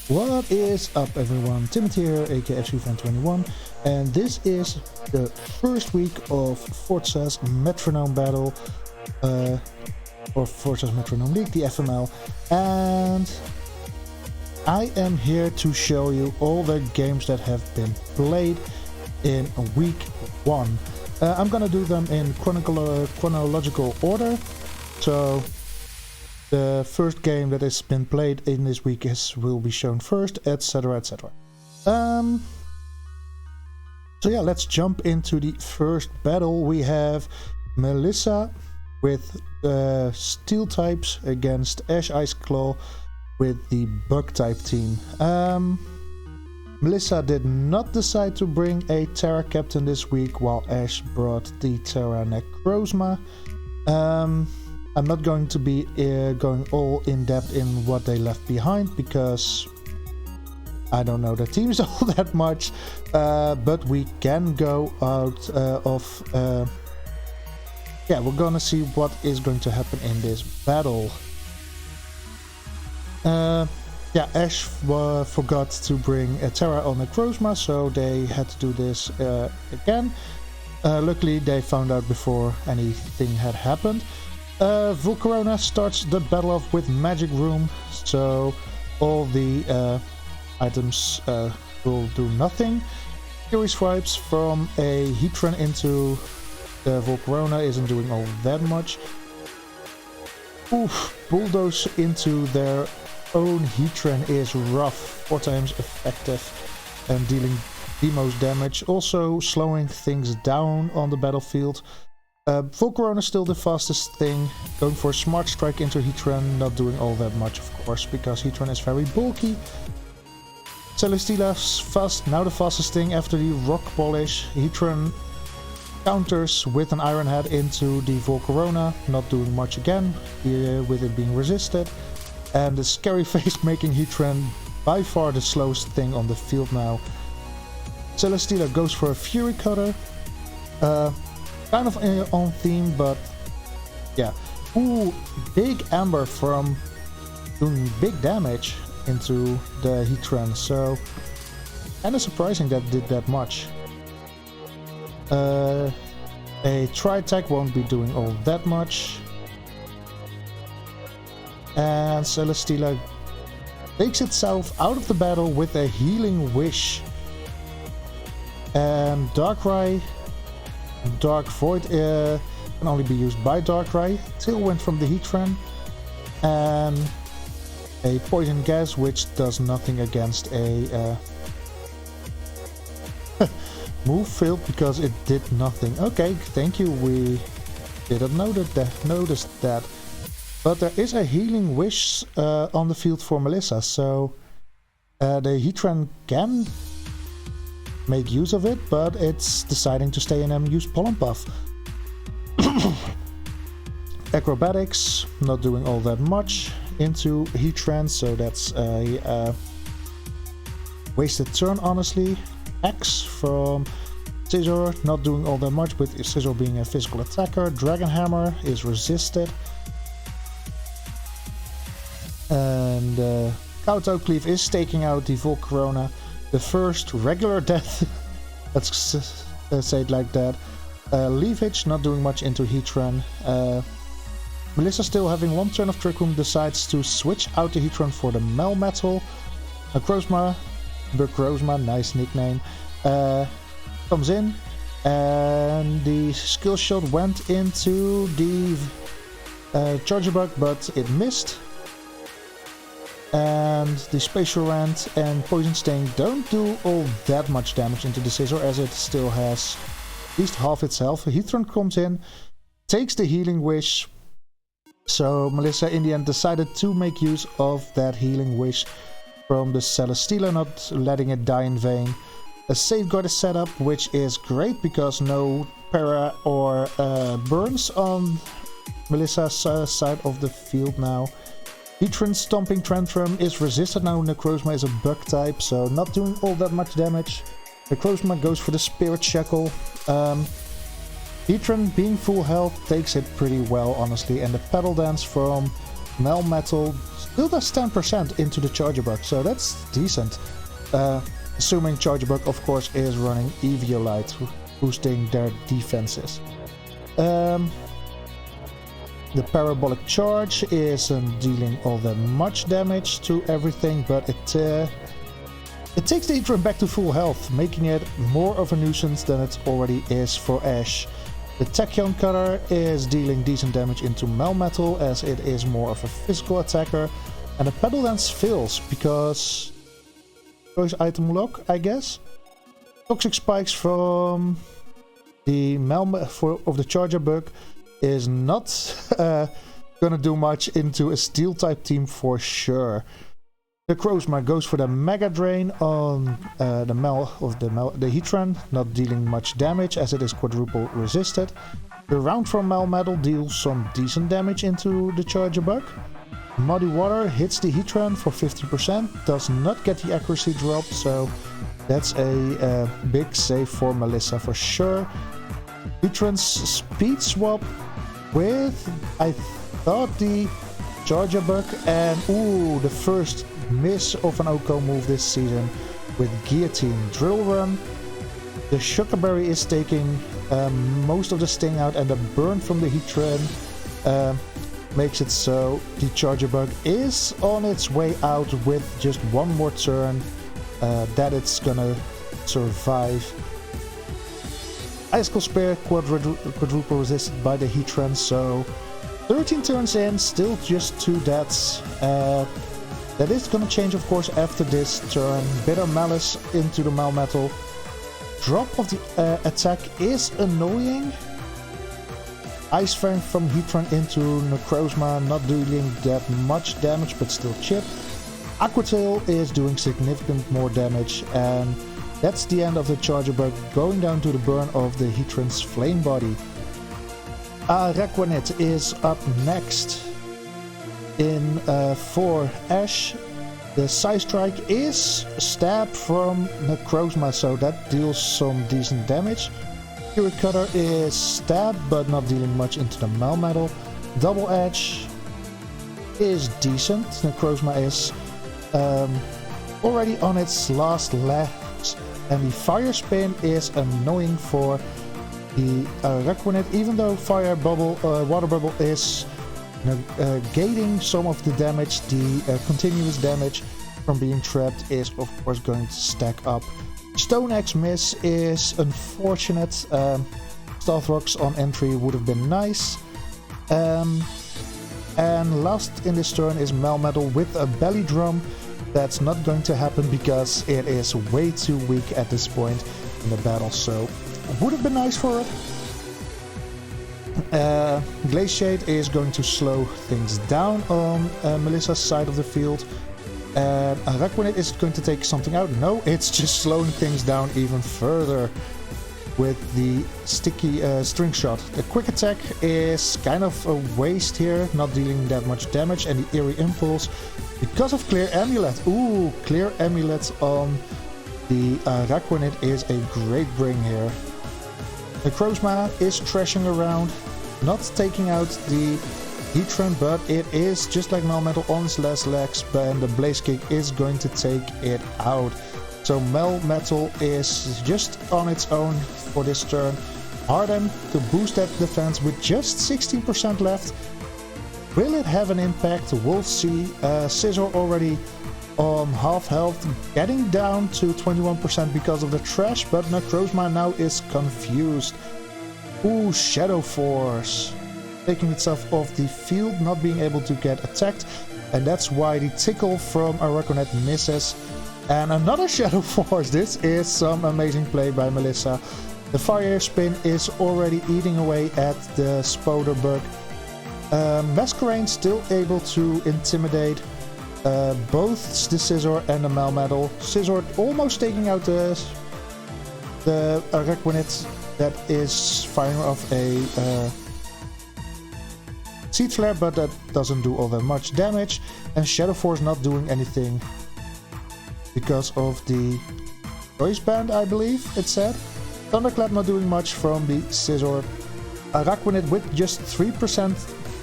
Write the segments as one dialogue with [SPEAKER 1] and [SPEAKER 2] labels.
[SPEAKER 1] What is up everyone, Timothy here, aka FCFan21, and this is the first week of Forza's Metronome Battle, or Forza's Metronome League, the FML, and I am here to show you all the games that have been played in week 1. I'm gonna do them in chronological order, so the first game that has been played in this week will be shown first, etc, etc. So yeah, let's jump into the first battle. We have Melissa with Steel types against Ash Ice Claw with the Bug type team. Melissa did not decide to bring a Terra Captain this week, while Ash brought the Terra Necrozma. I'm not going to be going all in depth in what they left behind, because I don't know the teams all that much, but we can go out yeah, we're gonna see what is going to happen in this battle. Yeah, Ash forgot to bring a Terra on Necrozma, so they had to do this again. Luckily they found out before anything had happened. Volcarona starts the battle off with Magic Room, so all the items will do nothing. Fury Swipes from a Heatran into the Volcarona isn't doing all that much. Oof, Bulldoze into their own Heatran is rough, 4 times effective and dealing the most damage, also slowing things down on the battlefield. Volcarona still the fastest thing, going for a Smart Strike into Heatran, not doing all that much of course, because Heatran is very bulky. Celesteela's now the fastest thing after the Rock Polish. Heatran counters with an Iron Head into the Volcarona, not doing much again, with it being resisted. And the Scary Face making Heatran by far the slowest thing on the field now. Celesteela goes for a Fury Cutter. Kind of on theme, but yeah. Ooh, big Amber from doing big damage into the Heatran, so kinda surprising that did that much. A Tri-Attack won't be doing all that much. And Celesteela takes itself out of the battle with a Healing Wish. And Darkrai, Dark Void can only be used by Darkrai. Tailwind from the Heatran. And a Poison Gas, which does nothing against a move failed because it did nothing. Okay, thank you. We didn't notice that. But there is a Healing Wish on the field for Melissa, so the Heatran can make use of it, but it's deciding to stay in and use Pollen Puff. Acrobatics, not doing all that much into Heatran, so that's a wasted turn honestly. X from Scizor, not doing all that much, with Scizor being a physical attacker. Dragon Hammer is resisted. And Kowtow Cleave is taking out the Volcarona. The first regular death, let's say it like that. Leafage not doing much into Heatran. Melissa still having 1 turn of Trick Room, decides to switch out the Heatran for the Melmetal. Burkrosma, nice nickname, comes in, and the Skill Shot went into the Charjabug, but it missed. And the Spatial Rant and Poison Sting don't do all that much damage into the Scizor, as it still has at least half its health. Heatran comes in, takes the Healing Wish, so Melissa in the end decided to make use of that Healing Wish from the Celesteela, not letting it die in vain. A Safeguard is set up, which is great because no para or burns on Melissa's side of the field now. Heatran Stomping Tantrum is resisted now. Necrozma is a Bug type, so not doing all that much damage. Necrozma goes for the Spirit Shackle. Heatran, being full health, takes it pretty well, honestly. And the Pedal Dance from Melmetal still does 10% into the Charger Bug, so that's decent. Assuming Charger Bug, of course, is running Eviolite, boosting their defenses. The Parabolic Charge isn't dealing all that much damage to everything, but it takes the Heatran back to full health, making it more of a nuisance than it already is for Ash. The Tachyon Cutter is dealing decent damage into Melmetal, as it is more of a physical attacker. And the Pedal Dance fails because choice item lock, I guess. Toxic Spikes from the of the Charger Bug is not gonna do much into a Steel type team for sure. The Crozma goes for the Mega Drain on the Heatran, not dealing much damage as it is quadruple resisted. The Round from Melmetal deals some decent damage into the Charger Bug. Muddy Water hits the Heatran for 50%, does not get the accuracy drop, so that's a big save for Melissa for sure. Heatran's Speed Swap with, I thought, the Charger Bug, and ooh, the first miss of an OHKO move this season with Guillotine. Drill Run. The Sugar Berry is taking most of the sting out, and the burn from the Heatran makes it so the Charger Bug is on its way out with just one more turn that it's gonna survive. Icicle Spear quadruple resisted by the Heatran, so 13 turns in, still just 2 deaths. That is gonna change, of course, after this turn. Bitter Malice into the Melmetal. Drop of the attack is annoying. Ice Fang from Heatran into Necrozma, not doing that much damage, but still chip. Aqua Tail is doing significant more damage, and that's the end of the Charger Bug, going down to the burn of the Heatran's Flame Body. Requinit is up next. In for Ash, the Psy Strike is a stab from Necrozma, so that deals some decent damage. Fury Cutter is stab, but not dealing much into the Melmetal. Double Edge is decent. Necrozma is already on its last legs, and the Fire Spin is annoying for the Requinit, even though Fire Bubble, Water Bubble is gating some of the damage. The continuous damage from being trapped is of course going to stack up. Stone Axe miss is unfortunate. Stealth Rocks on entry would have been nice. And last in this turn is Melmetal with a Belly Drum. That's not going to happen because it is way too weak at this point in the battle, so it would have been nice for it. Glaciate is going to slow things down on Melissa's side of the field. Requinit is going to take something out. No, it's just slowing things down even further with the sticky string shot. The quick attack is kind of a waste here, not dealing that much damage, and the Eerie Impulse because of Clear Amulet. Ooh, Clear Amulet on the Requinit is a great bring here. The Necrozma is trashing around, not taking out the Heatran, but it is just like Melmetal on its last legs, and the Blaze Kick is going to take it out. So Melmetal is just on its own for this turn. Harden to boost that defense with just 16% left. Will it have an impact? We'll see. Scissor already on half health, getting down to 21% because of the trash, but Necrozma now is confused. Ooh, Shadow Force. Taking itself off the field, not being able to get attacked, and that's why the Tickle from Requinit misses. And another Shadow Force. This is some amazing play by Melissa. The Fire Spin is already eating away at the Spoder Bug. Masquerain still able to intimidate both the Scizor and the Melmetal. Scizor almost taking out the Requinit that is firing off a Seed Flare, but that doesn't do all that much damage. And Shadow Force not doing anything because of the Choice Band, I believe it said. Thunderclap not doing much from the Scizor. Requinit with just 3%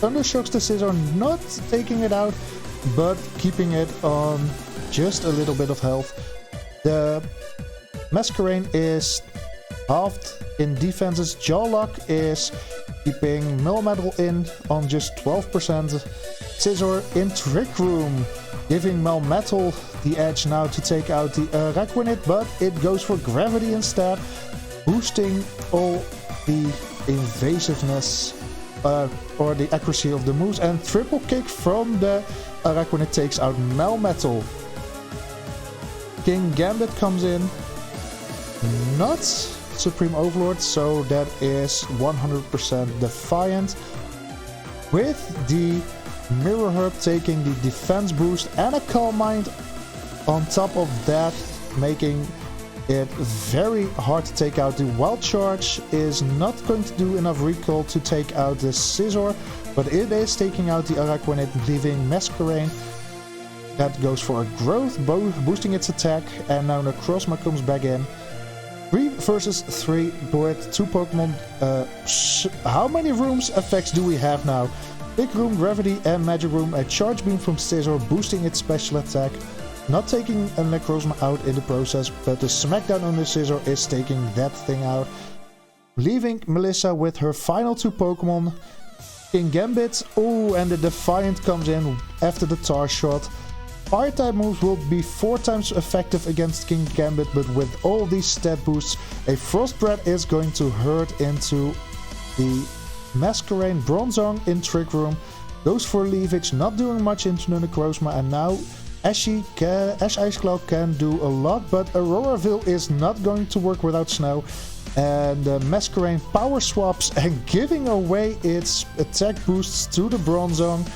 [SPEAKER 1] Thundershocks the Scizor, not taking it out, but keeping it on just a little bit of health. The Masquerain is halved in defenses. Jawlock is keeping Melmetal in on just 12%. Scizor in Trick Room, giving Melmetal the edge now to take out the Araquanid, but it goes for Gravity instead, boosting all the invasiveness or the accuracy of the moves, and Triple Kick from the Araquanid takes out Melmetal. King Gambit comes in, not Supreme Overlord, so that is 100% Defiant, with the Mirror Herb taking the defense boost and a Calm Mind on top of that, making it very hard to take out. The Wild Charge is not going to do enough recall to take out the Scizor, but it is taking out the Araquanid, leaving Masquerain. That goes for a growth, boosting its attack, and now Necrozma comes back in. 3 versus 3 with 2 Pokemon. How many rooms effects do we have now? Big Room, Gravity, and Magic Room. A Charge Beam from Scizor boosting its special attack. Not taking a Necrozma out in the process, but the Smackdown on the Scizor is taking that thing out. Leaving Melissa with her final 2 Pokemon. King Gambit. Oh, and the Defiant comes in after the Tar Shot. Fire type moves will be 4 times effective against King Gambit, but with all these stat boosts, a Frost Breath is going to hurt into the Masquerain. Bronzong in Trick Room goes for Leavage, not doing much into the Necrozma, and now Ash Ice Claw can do a lot, but Auroraville is not going to work without Snow. And Masquerain power swaps and giving away its attack boosts to the Bronzong.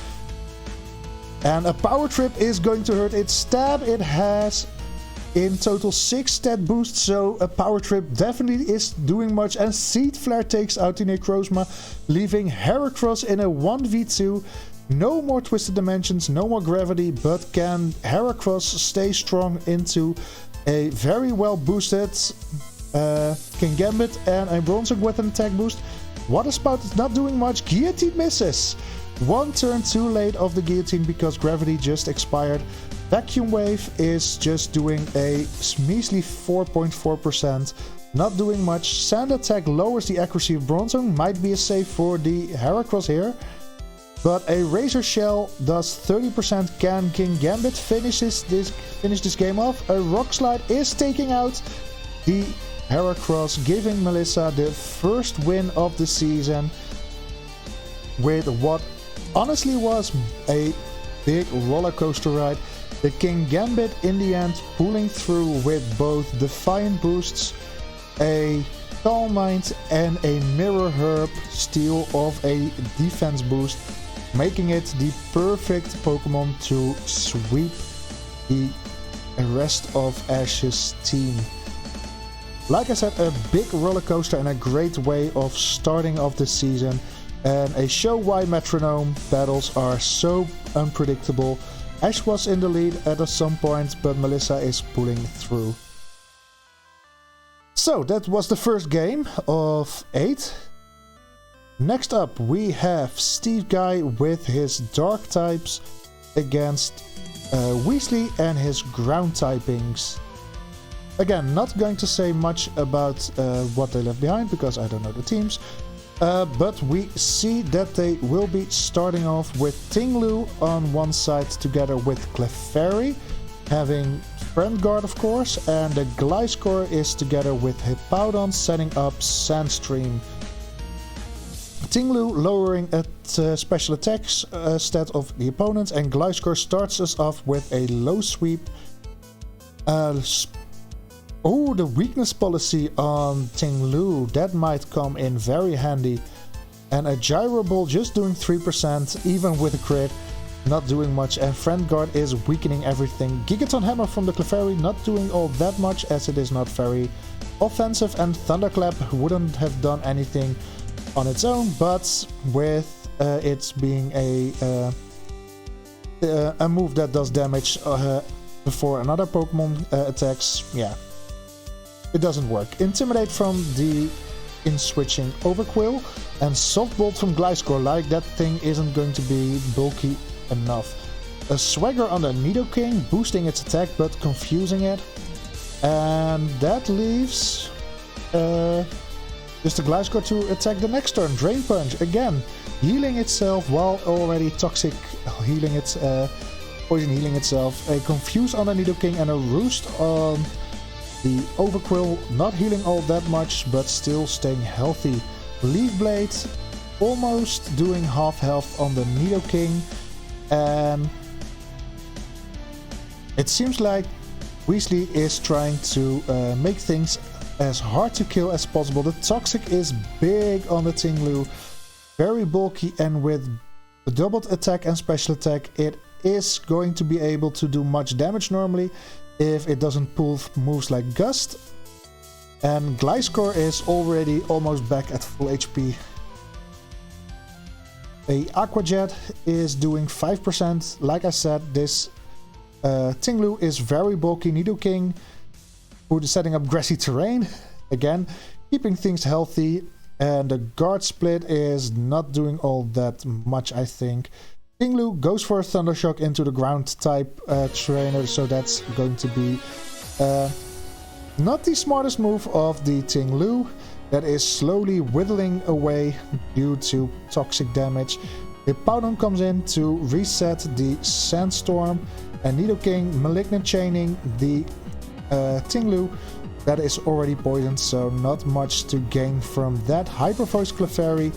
[SPEAKER 1] And a Power Trip is going to hurt its stab. It has in total 6 stat boosts, so a Power Trip definitely is doing much. And Seed Flare takes out the Necrozma, leaving Heracross in a 1v2. No more Twisted Dimensions, no more Gravity, but can Heracross stay strong into a very well boosted King Gambit and a Bronzong with an attack boost? Water Spout is not doing much. Guillotine misses. 1 turn too late of the Guillotine because Gravity just expired. Vacuum Wave is just doing a measly 4.4%. Not doing much. Sand Attack lowers the accuracy of Bronzong. Might be a save for the Heracross here. But a Razor Shell does 30%. Can King Gambit finish this game off? A Rock Slide is taking out the Heracross, giving Melissa the first win of the season with what honestly was a big roller coaster ride. The King Gambit in the end pulling through with both Defiant boosts, a Calm Mind, and a Mirror Herb steal of a defense boost, making it the perfect Pokemon to sweep the rest of Ash's team. Like I said, a big roller coaster and a great way of starting off the season, and a show why Metronome battles are so unpredictable. Ash was in the lead at some point, but Melissa is pulling through. So that was the first game of 8. Next up we have Steve Guy with his Dark types against Weasley and his Ground typings. Again, not going to say much about what they left behind because I don't know the teams. But we see that they will be starting off with Tinglu on one side together with Clefairy, having Friend Guard of course, and the Gliscor is together with Hippowdon setting up Sandstream. Tinglu lowering at special attacks stat of the opponent, and Gliscor starts us off with a low sweep. Oh, the weakness policy on Tinglu, that might come in very handy. And a Gyro Ball just doing 3%, even with a crit, not doing much. And Friend Guard is weakening everything. Gigaton Hammer from the Clefairy not doing all that much as it is not very offensive. And Thunderclap wouldn't have done anything on its own, but with it being a move that does damage before another Pokemon attacks, yeah. It doesn't work. Intimidate from the in switching Overquill, and Softbolt from Gliscor, like that thing isn't going to be bulky enough. A Swagger on the Nidoking, boosting its attack but confusing it. And that leaves just a Gliscor to attack the next turn. Drain Punch, again, healing itself while already toxic healing its poison healing itself. A Confuse on the Nidoking and a Roost on the Overquill, not healing all that much but still staying healthy. Leaf Blade almost doing half health on the Nidoking, and it seems like Weasley is trying to make things as hard to kill as possible. The Toxic is big on the Tinglu, very bulky, and with the doubled attack and special attack it is going to be able to do much damage normally if it doesn't pull moves like Gust. And Gliscor is already almost back at full HP. A Aqua Jet is doing 5%. Like I said, this Tinglu is very bulky. Nidoking for setting up grassy terrain. Again, keeping things healthy. And the guard split is not doing all that much, I think. Tinglu goes for a Thunder Shock into the ground type trainer, so that's going to be not the smartest move of the Tinglu. That is slowly whittling away due to toxic damage. Hippowdon comes in to reset the Sandstorm, and Nidoking Malignant Chaining the Tinglu. That is already poisoned, so not much to gain from that. Hyper Voice Clefairy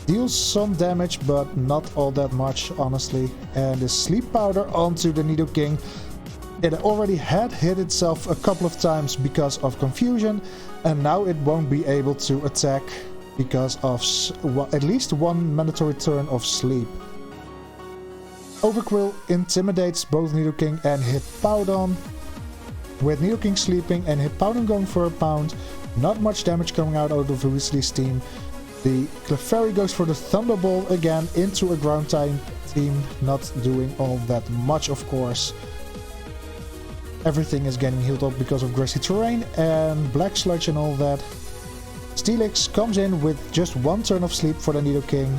[SPEAKER 1] deals some damage, but not all that much, honestly. And the Sleep Powder onto the Nidoking. It already had hit itself a couple of times because of confusion, and now it won't be able to attack because of at least one mandatory turn of sleep. Overquill intimidates both Nidoking and Hippowdon. With Nidoking sleeping and Hippowdon going for a pound, not much damage coming out of Weasley's team. The Clefairy goes for the Thunderbolt again into a ground type team, not doing all that much, of course. Everything is getting healed up because of grassy terrain and Black Sludge and all that. Steelix comes in with just one turn of sleep for the Nidoking.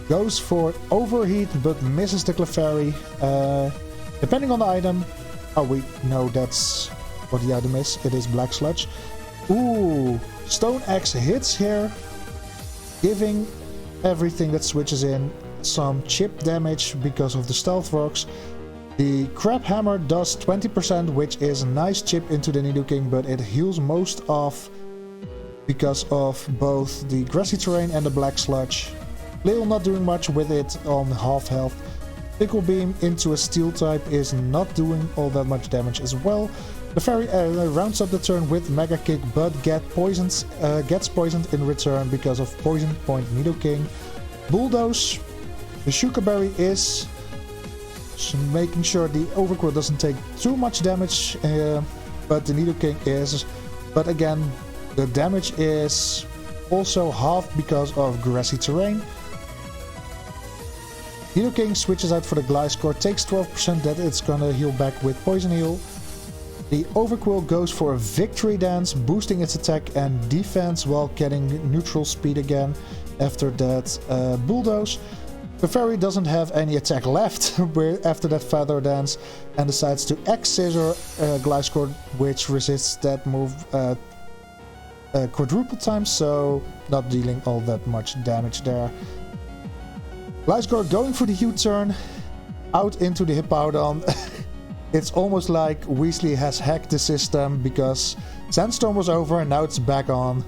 [SPEAKER 1] Goes for Overheat but misses the Clefairy. Depending on the item, we know that's what the item is. It is Black Sludge. Ooh, Stone Axe hits here, giving everything that switches in some chip damage because of the Stealth Rocks. The Crab Hammer does 20%, which is a nice chip into the Nidoking, but it heals most off because of both the grassy terrain and the Black Sludge. Flail not doing much with it on half health. Pickle Beam into a Steel type is not doing all that much damage as well. The Fairy rounds up the turn with Mega Kick, but gets poisoned in return because of Poison Point Nidoking. Bulldoze. The Shuka Berry is making sure the Overquill doesn't take too much damage, but the Nidoking is. But again, the damage is also half because of grassy terrain. Nidoking switches out for the Gliscor, takes 12% that it's gonna heal back with Poison Heal. The Overquill goes for a Victory Dance, boosting its attack and defense while getting neutral speed again after that Bulldoze. The Fairy doesn't have any attack left after that Feather Dance and decides to X-Scissor Gliscor, which resists that move quadruple times, so not dealing all that much damage there. Gliscor going for the U-turn, out into the Hippowdon. It's almost like Weasley has hacked the system because Sandstorm was over and now it's back on.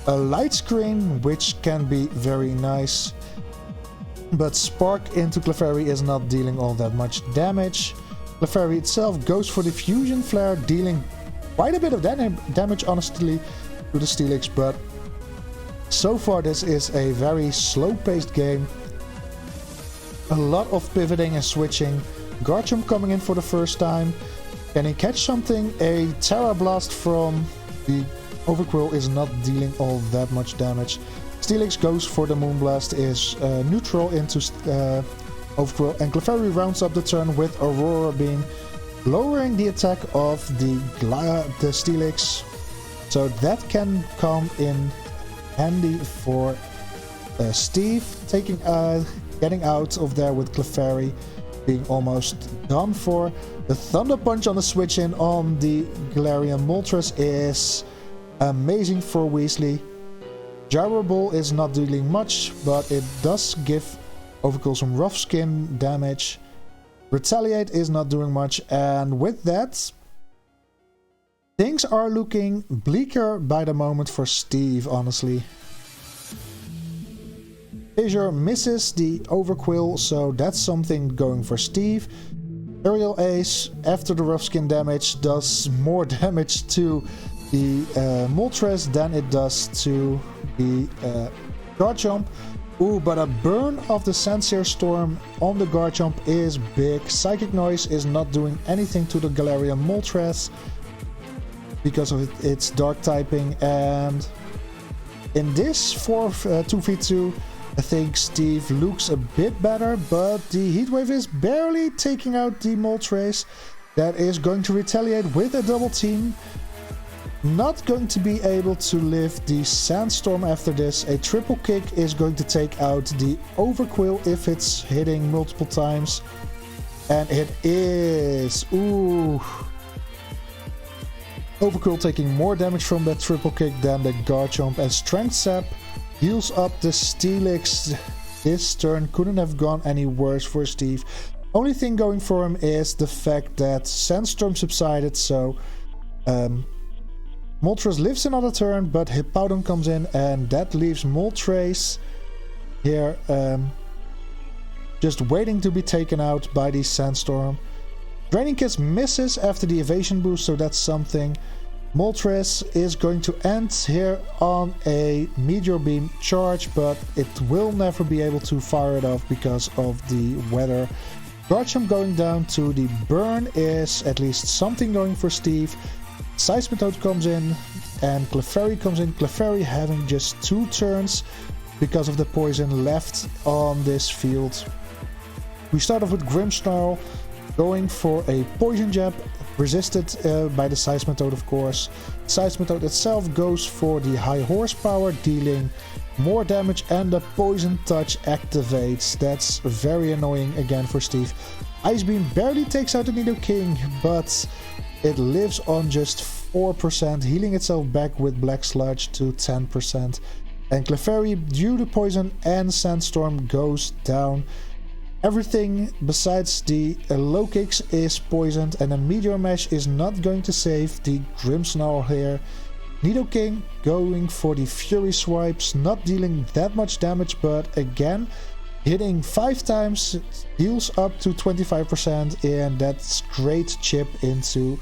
[SPEAKER 1] A Light Screen, which can be very nice. But Spark into Clefairy is not dealing all that much damage. Clefairy itself goes for the Fusion Flare, dealing quite a bit of damage, honestly, to the Steelix. But so far this is a very slow-paced game. A lot of pivoting and switching. Garchomp coming in for the first time. Can he catch something? A Terra Blast from the Overquill is not dealing all that much damage. Steelix goes for the Moonblast, is neutral into Overquill, and Clefairy rounds up the turn with Aurora Beam, lowering the attack of the Steelix. So that can come in handy for Steve, getting out of there with Clefairy being almost done for. The Thunder Punch on the switch in on the Galarian Moltres is amazing for Weasley. Gyro Ball is not dealing much, but it does give Overkill some rough skin damage. Retaliate is not doing much, and with that, things are looking bleaker by the moment for Steve, honestly. Fissure misses the Overquill, so that's something going for Steve. Aerial Ace, after the rough skin damage, does more damage to the Moltres than it does to the Garchomp. Ooh, but a burn of the Sandsear Storm on the Garchomp is big. Psychic Noise is not doing anything to the Galarian Moltres because of its dark typing, and in this 2v2 I think Steve looks a bit better, but the Heatwave is barely taking out the Moltres. That is going to retaliate with a double team. Not going to be able to live the Sandstorm after this. A triple kick is going to take out the Overquill if it's hitting multiple times. And it is. Ooh. Overquill taking more damage from that triple kick than the Garchomp, and Strength Sap heals up the Steelix. This turn couldn't have gone any worse for Steve. Only thing going for him is the fact that Sandstorm subsided, so Moltres lives another turn, but Hippowdon comes in, and that leaves Moltres here just waiting to be taken out by the Sandstorm. Draining Kiss misses after the evasion boost, so that's something. Moltres is going to end here on a Meteor Beam charge, but it will never be able to fire it off because of the weather. Garchomp going down to the burn is at least something going for Steve. Seismitoad comes in and Clefairy comes in. Clefairy having just 2 turns because of the poison left on this field. We start off with Grimmsnarl going for a poison jab, resisted by the Seismitoad, of course. Seismitoad itself goes for the high horsepower, dealing more damage, and the poison touch activates. That's very annoying again for Steve. Ice Beam barely takes out the Nidoking, but it lives on just 4%, healing itself back with Black Sludge to 10%. And Clefairy, due to poison and Sandstorm, goes down. Everything besides the low kicks is poisoned, and a Meteor Mash is not going to save the Grimmsnarl here. Nidoking going for the Fury Swipes, not dealing that much damage, but again hitting 5 times, heals up to 25%, and that's great chip into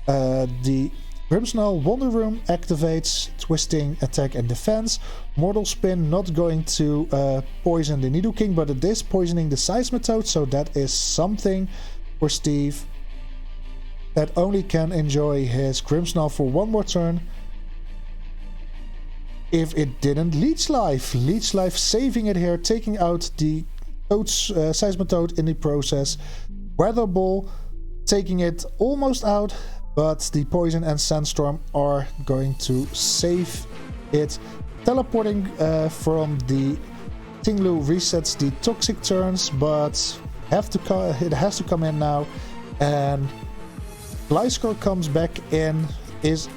[SPEAKER 1] the Grimmsnarl. Wonder Room activates, twisting attack and defense. Mortal Spin not going to poison the Nidoking, but it is poisoning the Seismitoad, so that is something for Steve that only can enjoy his Grimmsnarl for one more turn. If it didn't Leech Life saving it here, taking out the Seismitoad in the process. Weather Ball taking it almost out, but the Poison and Sandstorm are going to save it. Teleporting from the Tinglu resets the toxic turns, but it has to come in now. And Gliscor comes back in. The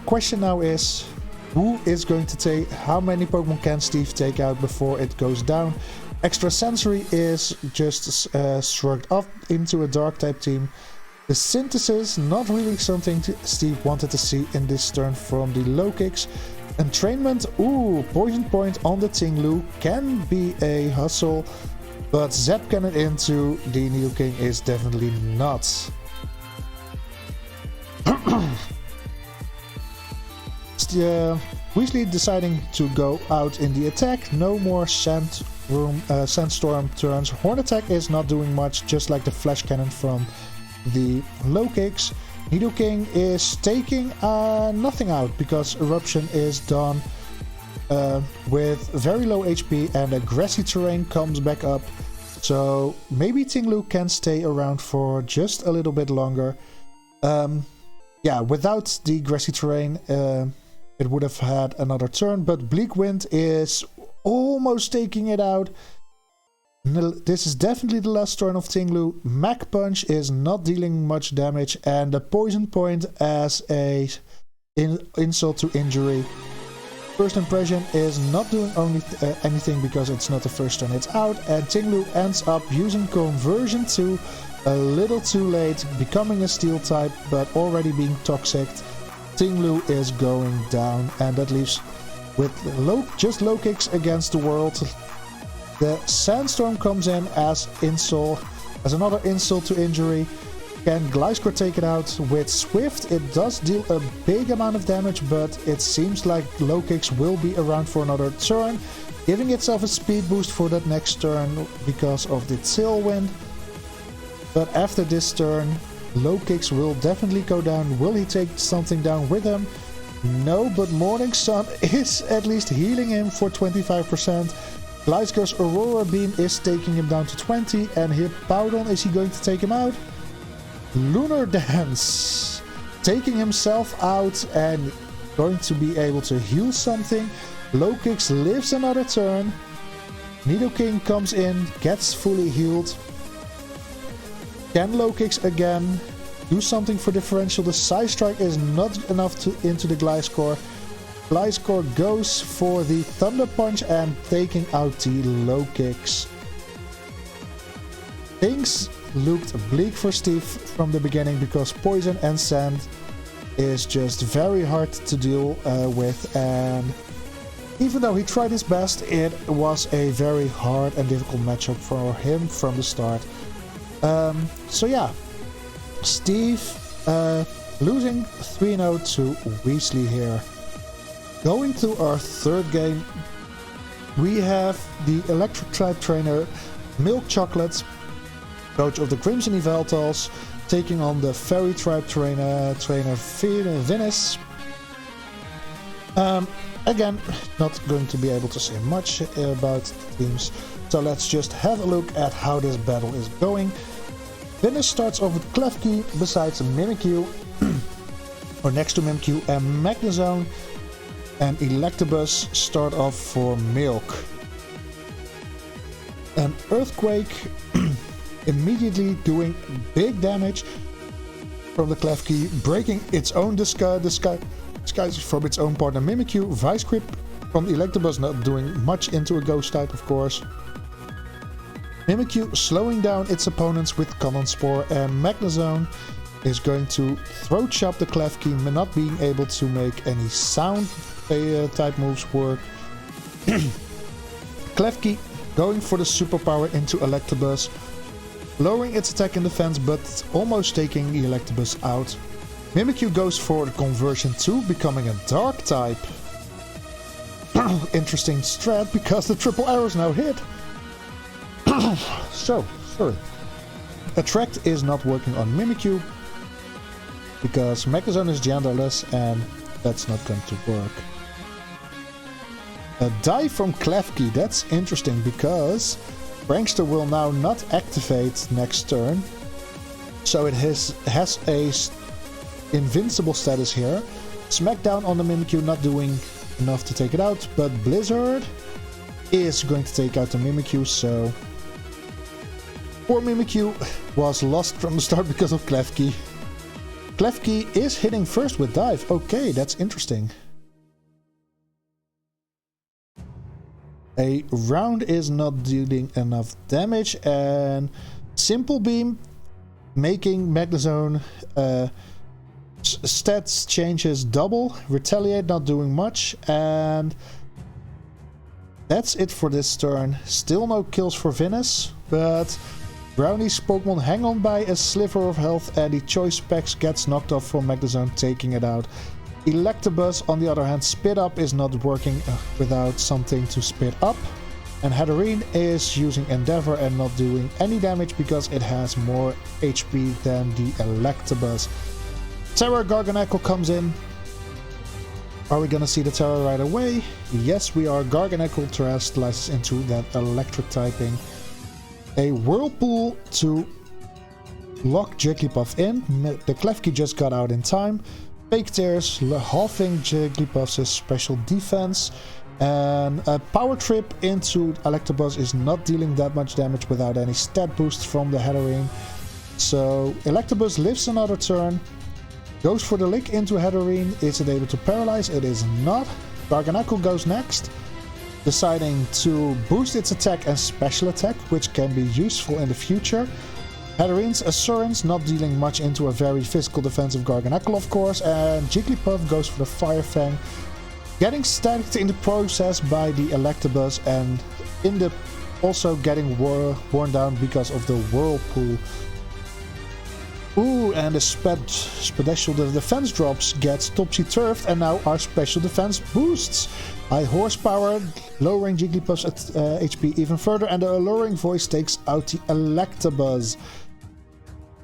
[SPEAKER 1] question now is, who is going to take, how many Pokemon can Steve take out before it goes down? Extrasensory is just shrugged off into a dark type team. The Synthesis, not really something Steve wanted to see in this turn from the low kicks. Entrainment, ooh, Poison Point on the Tinglu can be a hustle, but Zap Cannon into the Nidoking is definitely not. Weasley deciding to go out in the attack. No more Sandstorm turns. Horn Attack is not doing much, just like the Flash Cannon from the low kicks. Nidoking is taking nothing out because Eruption is done with very low HP, and a grassy terrain comes back up. So maybe Tinglu can stay around for just a little bit longer. yeah, without the grassy terrain, it would have had another turn, but Bleak Wind is almost taking it out. This is definitely the last turn of Tinglu. Mach Punch is not dealing much damage, and the Poison Point as a insult to injury. First Impression is not doing anything because it's not the first turn it's out, and Tinglu ends up using Conversion 2 a little too late, becoming a Steel type, but already being toxic. Tinglu is going down, and that leaves with just low kicks against the world. The Sandstorm comes in as another insult to injury. Can Gliscor take it out? With Swift, it does deal a big amount of damage, but it seems like low kicks will be around for another turn, giving itself a speed boost for that next turn because of the Tailwind. But after this turn, low kicks will definitely go down. Will he take something down with him? No, but Morning Sun is at least healing him for 25%. Gliscor's Aurora Beam is taking him down to 20, and Hippowdon, is he going to take him out? Lunar Dance taking himself out and going to be able to heal something. Low Kicks lives another turn. Nidoking comes in, gets fully healed. Can Low Kicks again do something for differential? The Psy Strike is not enough into the Gliscor. Gliscor goes for the Thunder Punch and taking out the Low Kicks. Things looked bleak for Steve from the beginning because Poison and Sand is just very hard to deal with, and even though he tried his best, it was a very hard and difficult matchup for him from the start. So yeah, Steve losing 3-0 to Weasley here. Going to our third game, we have the Electric type trainer Milk Chocolate, coach of the Crimson Yveltals, taking on the Fairy type trainer Venus. Again, not going to be able to say much about the teams, so let's just have a look at how this battle is going. Venus starts off with Klefki besides Mimikyu, or next to Mimikyu, and Magnezone and Electabuzz start off for Milk. An Earthquake immediately doing big damage from the Klefki, breaking its own disguise from its own partner Mimikyu. Vice Grip from the Electabuzz not doing much into a Ghost type, of course. Mimikyu slowing down its opponents with Cannon Spore, and Magnezone is going to Throat Chop the Klefki, not being able to make any sound type moves work. Klefki going for the superpower into Electabuzz, lowering its attack and defense, but almost taking the Electabuzz out. Mimikyu goes for the conversion 2, becoming a Dark type. Interesting strat, because the triple arrows now hit. So, sorry. Attract is not working on Mimikyu, because Magnezone is genderless, and that's not going to work. A dive from Klefki, that's interesting, because Prankster will now not activate next turn, so it has a invincible status here. Smackdown on the Mimikyu, not doing enough to take it out, but Blizzard is going to take out the Mimikyu, so poor Mimikyu was lost from the start because of Klefki. Klefki is hitting first with dive. Okay, that's interesting. A round is not dealing enough damage, and Simple Beam making Magnezone stats changes double. Retaliate not doing much, and that's it for this turn. Still no kills for Venus, but Brownie's Pokemon hang on by a sliver of health, and the Choice Specs gets knocked off from Magnezone, taking it out. Electabuzz, on the other hand, Spit Up is not working without something to spit up. And Hatterene is using Endeavor and not doing any damage because it has more HP than the Electabuzz. Terra Garganacl comes in. Are we gonna see the Terra right away? Yes, we are. Garganacl terrestrializes into that electric typing. A Whirlpool to lock Jigglypuff in. The Klefki just got out in time. Fake Tears, halving Jigglypuff's special defense. And a power trip into Electabuzz is not dealing that much damage without any stat boost from the Hatterene. So Electabuzz lives another turn. Goes for the lick into Hatterene. Is it able to paralyze? It is not. Garganacl goes next, deciding to boost its attack and special attack, which can be useful in the future. Hatterene's Assurance not dealing much into a very physical defensive Garganacl, of course, and Jigglypuff goes for the Fire Fang, getting stacked in the process by the Electabuzz and also getting worn down because of the Whirlpool. Ooh, and the special defense drops gets topsy-turved, and now our special defense boosts. High horsepower, lowering Jigglypuff's HP even further, and the alluring voice takes out the Electabuzz,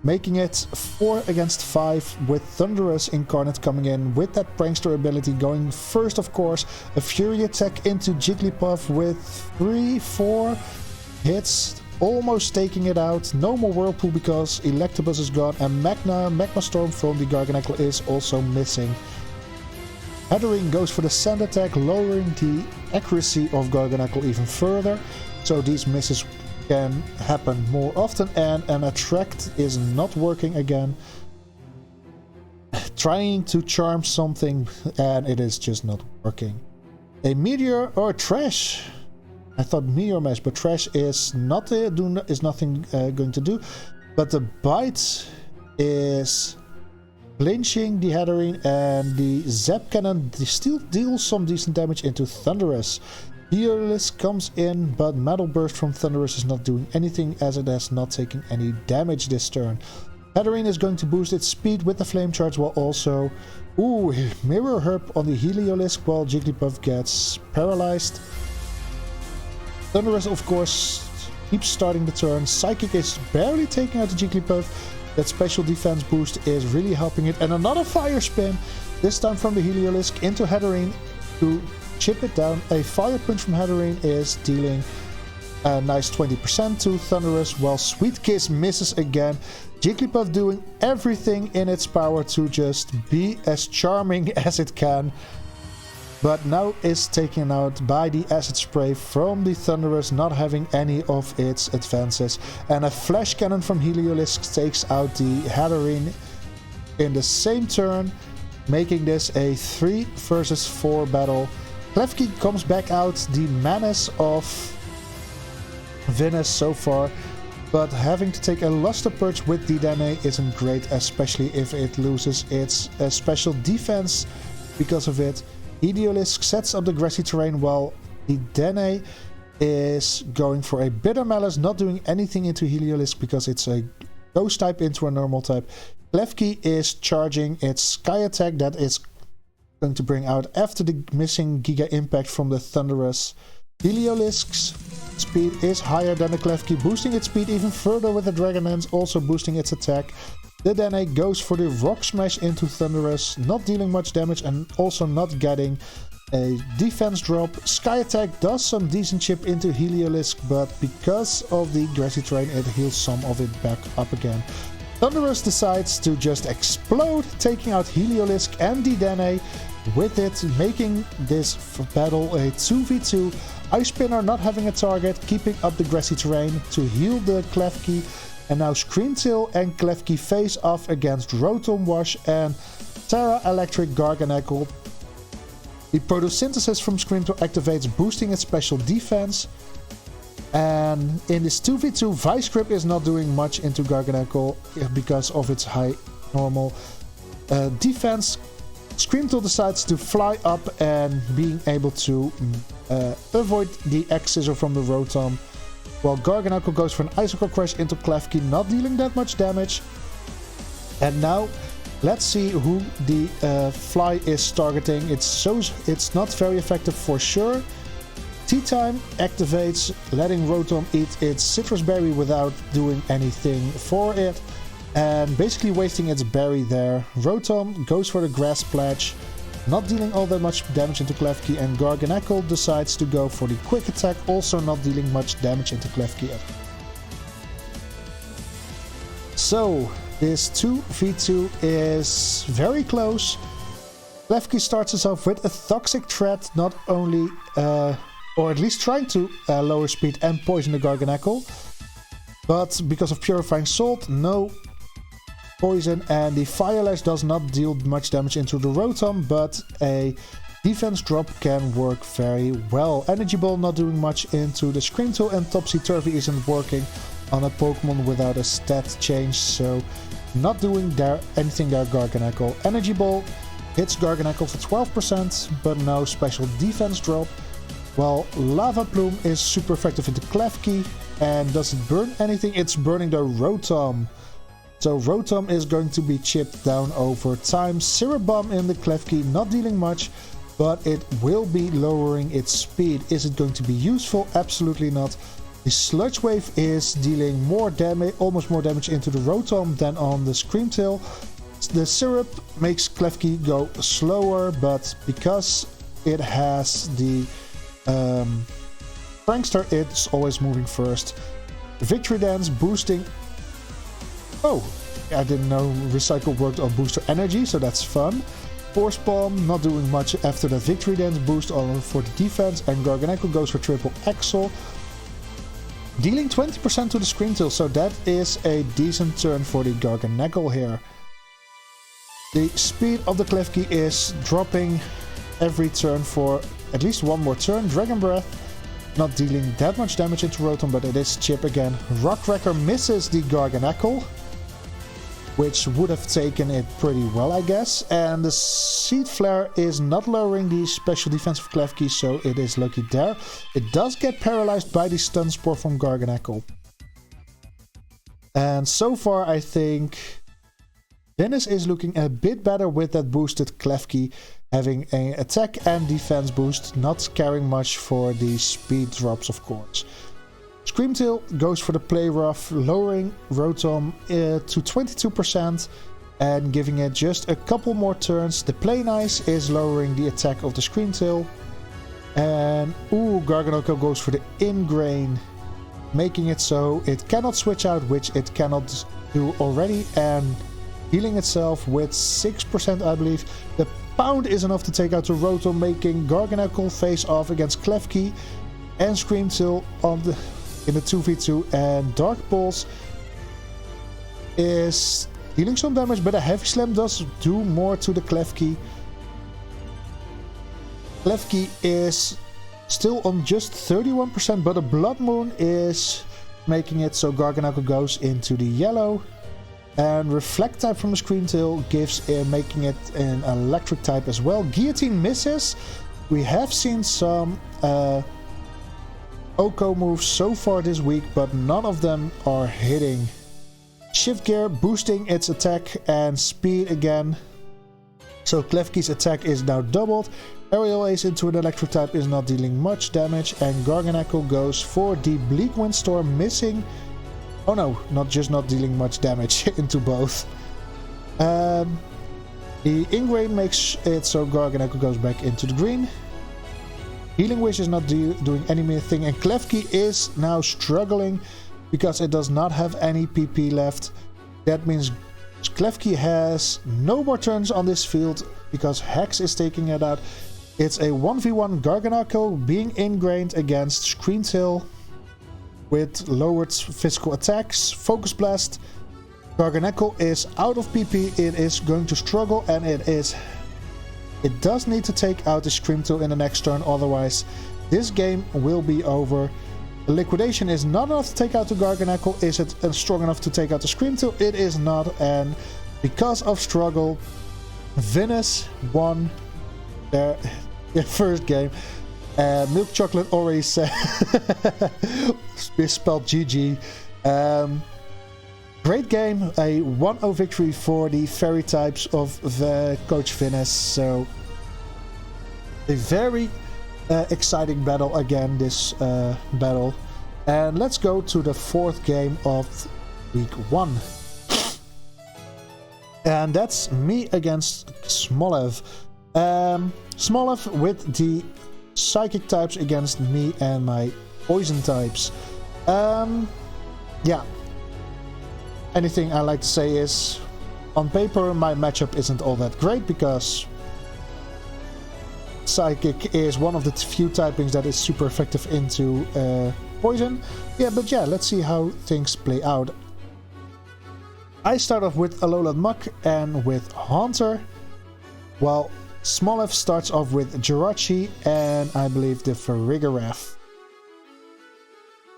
[SPEAKER 1] making it 4 against 5 with Thunderous Incarnate coming in with that Prankster ability going first, of course. A Fury attack into Jigglypuff with 3-4 hits, almost taking it out. No more Whirlpool because Electabuzz is gone, and Magma Storm from the Garganacl is also missing. Hatterene goes for the Sand attack, lowering the accuracy of Garganacl even further, so these misses can happen more often, and an Attract is not working again. Trying to charm something, and it is just not working. A Meteor or Trash. I thought Meteor Mesh, but Trash is nothing going to do. But the Bite is clinching the Hatterene, and the Zap Cannon still deals some decent damage into Thunderous. Heliolisk comes in, but Metal Burst from Thunderous is not doing anything as it has not taken any damage this turn. Hatterene is going to boost its speed with the Flame Charge, while also Mirror Herb on the Heliolisk while Jigglypuff gets paralyzed. Thunderous, of course, keeps starting the turn. Psychic is barely taking out the Jigglypuff. That special defense boost is really helping it. And another Fire Spin, this time from the Heliolisk into Hatterene to chip it down. A Fire Punch from Hatterene is dealing a nice 20% to Thunderous, while Sweet Kiss misses again. Jigglypuff doing everything in its power to just be as charming as it can, but now is taken out by the Acid Spray from the Thunderous, not having any of its advances. And a Flash Cannon from Heliolisk takes out the Hatterene in the same turn, making this a 3 versus 4 battle. Klefki comes back out, the menace of Venus so far, but having to take a Luster Purge with the Dene isn't great, especially if it loses its special defense because of it. Heliolisk sets up the grassy terrain while the Dene is going for a Bitter Malice, not doing anything into Heliolisk because it's a Ghost type into a normal type. Klefki is charging its Sky attack that is going to bring out after the missing Giga Impact from the Thunderous. Heliolisk's speed is higher than the Klefki, boosting its speed even further with the Dragon Lance, also boosting its attack. The Dene goes for the Rock Smash into Thunderous, not dealing much damage and also not getting a defense drop. Sky attack does some decent chip into Heliolisk, but because of the grassy terrain it heals some of it back up again. Thunderous decides to just explode, taking out Heliolisk and the Dene, with it making this battle a 2v2. Ice Spinner not having a target, keeping up the grassy terrain to heal the Klefki. And now Screamtail and Klefki face off against Rotom Wash and Terra Electric Garganacl. The Photosynthesis from Screamtail activates, boosting its special defense. And in this 2v2, Vice Grip is not doing much into Garganacl because of its high normal defense. Screamtail decides to fly up and being able to avoid the X-Scissor from the Rotom, while Garganacl goes for an Icicle Crush into Klefki, not dealing that much damage. And now let's see who the Fly is targeting. It's not very effective for sure. Tea Time activates, letting Rotom eat its Citrus Berry without doing anything for it, and basically wasting its berry there. Rotom goes for the Grass Splash, not dealing all that much damage into Klefki, and Garganacl decides to go for the Quick Attack, also not dealing much damage into Klefki. So this 2v2 is very close. Klefki starts us off with a toxic threat, not only, or at least trying to lower speed and poison the Garganacle. But because of Purifying Salt, no poison, and the Fire Lash does not deal much damage into the Rotom, but a defense drop can work very well. Energy Ball not doing much into the Scream Tool, and Topsy Turvy isn't working on a Pokemon without a stat change, so not doing anything there. Garganacle. Energy Ball hits Garganacle for 12%, but no special defense drop. While Lava Plume is super effective into Klefki and doesn't burn anything, it's burning the Rotom. So Rotom is going to be chipped down over time. Syrup Bomb in the Klefki, not dealing much, but it will be lowering its speed. Is it going to be useful? Absolutely not. The Sludge Wave is dealing more damage, almost more damage into the Rotom than on the Scream Tail. The Syrup makes Klefki go slower, but because it has the Prankster, it's always moving first. Victory Dance boosting... Oh, I didn't know Recycle worked on Booster Energy, so that's fun. Force Bomb not doing much after the Victory Dance boost for the defense, and Garganacle goes for Triple Axle, dealing 20% to the Scream Tail, so that is a decent turn for the Garganacle here. The speed of the Klefki is dropping every turn for at least one more turn. Dragon Breath not dealing that much damage into Rotom, but it is chip again. Rock Wrecker misses the Garganacle, which would have taken it pretty well, I guess. And the Seed Flare is not lowering the special defense of Klefki, so it is lucky there. It does get paralyzed by the Stun Spore from Garganacle. And so far, I think Venus is looking a bit better with that boosted Klefki, having an attack and defense boost, not caring much for the speed drops, of course. Scream Tail goes for the Play Rough, lowering Rotom to 22% and giving it just a couple more turns. The Play Nice is lowering the attack of the Scream Tail. And Garganacle goes for the Ingrain, making it so it cannot switch out, which it cannot do already, and healing itself with 6%, I believe. The Pound is enough to take out the Rotom, making Garganacle face off against Klefki and Scream Tail in the 2v2, and Dark Pulse is dealing some damage, but a Heavy Slam does do more to the Klefki. Klefki is still on just 31%, but a Blood Moon is making it so Garganacle goes into the yellow. And Reflect type from the Scream Tail gives making it an electric type as well. Guillotine misses. We have seen some Oko moves so far this week, but none of them are hitting. Shift Gear boosting its attack and speed again. So Klefki's attack is now doubled. Aerial Ace into an electric type is not dealing much damage, and Garganacle goes for the Bleak Windstorm, missing. Oh no, not dealing much damage into both. The Ingrain makes it so Garganacle goes back into the green. Healing Wish is not doing anything, and Klefki is now struggling because it does not have any PP left. That means Klefki has no more turns on this field because Hex is taking it out. It's a 1v1 Garganacle being ingrained against Scream Tail with lowered physical attacks. Focus Blast. Garganacle is out of PP. It is going to struggle, and it does need to take out the Scream Tail in the next turn, otherwise this game will be over. Liquidation is not enough to take out the Garganacle. Is it strong enough to take out the Scream Tail? It is not, and because of struggle, Venus won their first game. Milk Chocolate already said spelled GG. Great game, a 1-0 victory for the fairy types of Coach Venus. So a very exciting battle again, this battle. And let's go to the fourth game of week 1. And that's me against Smolev. Smolev with the Psychic types against me and my Poison types. Yeah. anything I like to say is, on paper my matchup isn't all that great because Psychic is one of the few typings that is super effective into Poison. Yeah, but yeah, let's see how things play out. I start off with Alolan Muck and with Haunter, while Smolov starts off with Jirachi and I believe the Farigiraf.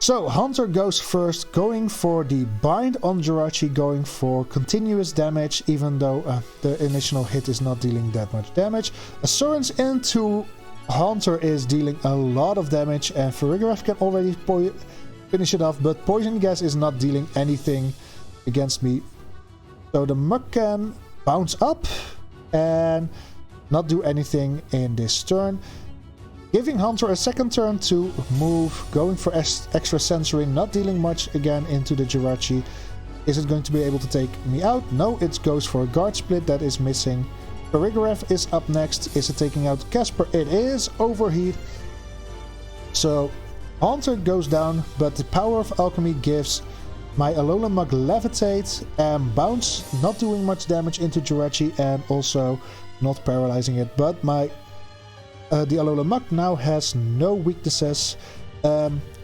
[SPEAKER 1] So Haunter goes first, going for the bind on Jirachi, going for continuous damage, even though the initial hit is not dealing that much damage. Assurance into Haunter is dealing a lot of damage, and Farigiraf can already finish it off, but Poison Gas is not dealing anything against me. So the Muck can bounce up and not do anything in this turn. Giving Haunter a second turn to move, going for extra sensory, not dealing much again into the Jirachi. Is it going to be able to take me out? No, it goes for a guard split, that is missing. Farigiraf is up next. Is it taking out Casper? It is. Overheat. So Haunter goes down, but the power of alchemy gives my Alolan Mug Levitate and Bounce, not doing much damage into Jirachi and also not paralyzing it, but my the Alolan Muk now has no weaknesses,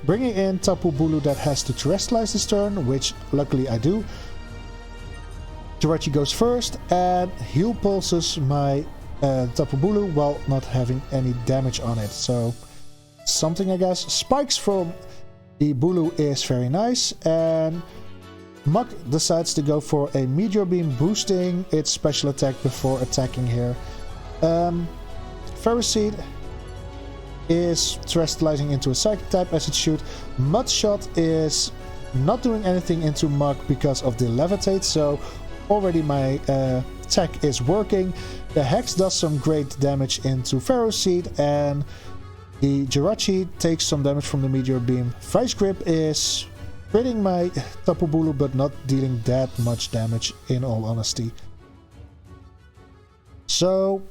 [SPEAKER 1] bringing in Tapu Bulu that has to terrestrialize this turn, which luckily I do. Jirachi goes first and heal pulses my Tapu Bulu while not having any damage on it, so something I guess. Spikes from the Bulu is very nice, and Muk decides to go for a Meteor Beam, boosting its special attack before attacking here. Ferroseed is terrestrializing into a Psychic type as it should. Mudshot is not doing anything into Muk because of the Levitate, so already my tech is working. The Hex does some great damage into Ferroseed, and the Jirachi takes some damage from the Meteor Beam. Vice Grip is critting my Tapu Bulu, but not dealing that much damage in all honesty. So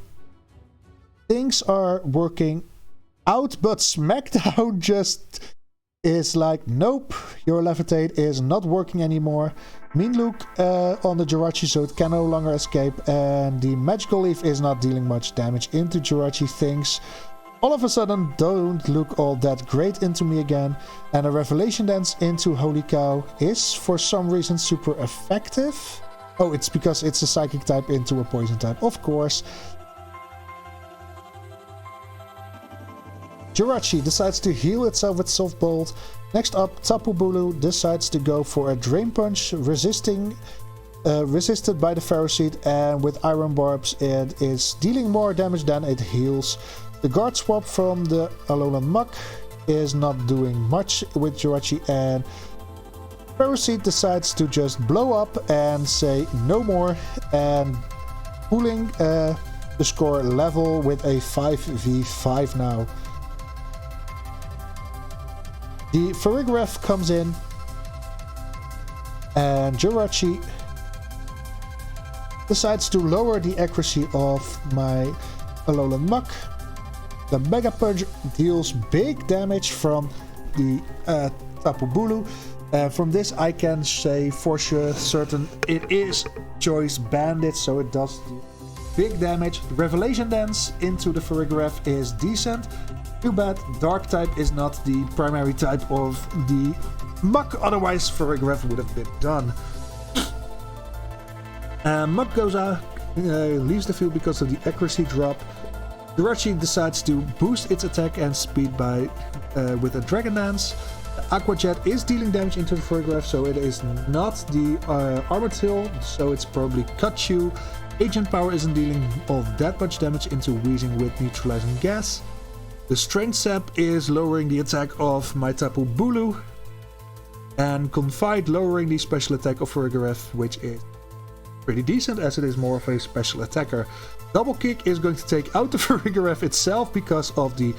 [SPEAKER 1] things are working out, but SmackDown just is like, nope, your Levitate is not working anymore. Mean Look on the Jirachi, so it can no longer escape, and the Magical Leaf is not dealing much damage into Jirachi. Things all of a sudden don't look all that great into me again, and a Revelation Dance into Holy Cow is for some reason super effective. Oh, it's because it's a Psychic type into a Poison type, of course. Jirachi decides to heal itself with Soft Bolt. Next up, Tapu Bulu decides to go for a Drain Punch, resisted by the Ferroseed, and with Iron Barbs it is dealing more damage than it heals. The Guard Swap from the Alolan Muk is not doing much with Jirachi, and Ferroseed decides to just blow up and say no more, and pulling the score level with a 5v5 now. The Farigiraf comes in, and Jirachi decides to lower the accuracy of my Alolan Muk. The Mega Punch deals big damage from the Tapu Bulu. From this I can say for sure certain it is Choice Bandit, so it does big damage. Revelation Dance into the Farigiraf is decent. Too bad Dark type is not the primary type of the Muk, otherwise Farigiraf would have been done. Muk goes out, leaves the field because of the accuracy drop. Jirachi decides to boost its attack and speed by with a Dragon Dance. Aqua Jet is dealing damage into the Farigiraf, so it is not the Armored Tail, so it's probably Kachu. Agent Power isn't dealing all that much damage into Wheezing with Neutralizing Gas. The Strength Sap is lowering the attack of my Tapu Bulu, and Confide lowering the special attack of Farigiraf, which is pretty decent as it is more of a special attacker. Double Kick is going to take out the Farigiraf itself because of the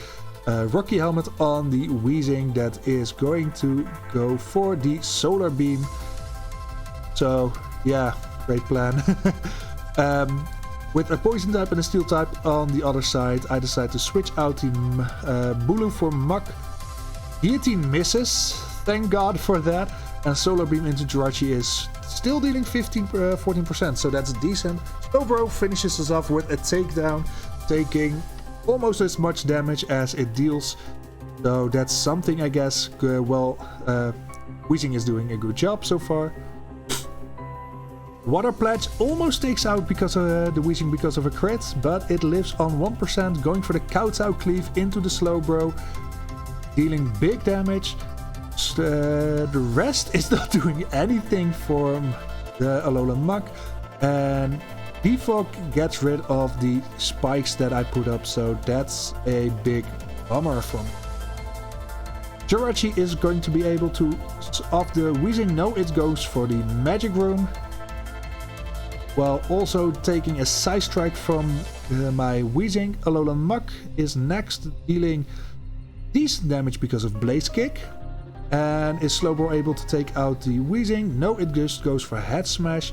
[SPEAKER 1] Rocky Helmet on the Wheezing that is going to go for the Solar Beam. So yeah, great plan. With a Poison type and a Steel type on the other side, I decide to switch out the Bulu for Muk. Guillotine misses, thank God for that. And Solar Beam into Jirachi is still dealing 14%, so that's decent. Slowbro finishes us off with a takedown, taking almost as much damage as it deals. So that's something, I guess. Weezing is doing a good job so far. Water Pledge almost takes out because of the Weezing because of a crit, but it lives on 1%, going for the Kowtow Cleave into the Slowbro, dealing big damage. The rest is not doing anything for the Alolan Muk, and Defog gets rid of the spikes that I put up, so that's a big bummer for me. Jirachi is going to be able to off the Weezing. No, it goes for the Magic Room, while also taking a Side Strike from my Weezing. Alolan Muk is next, dealing decent damage because of Blaze Kick. And is Slowbro able to take out the Weezing? No, it just goes for Head Smash,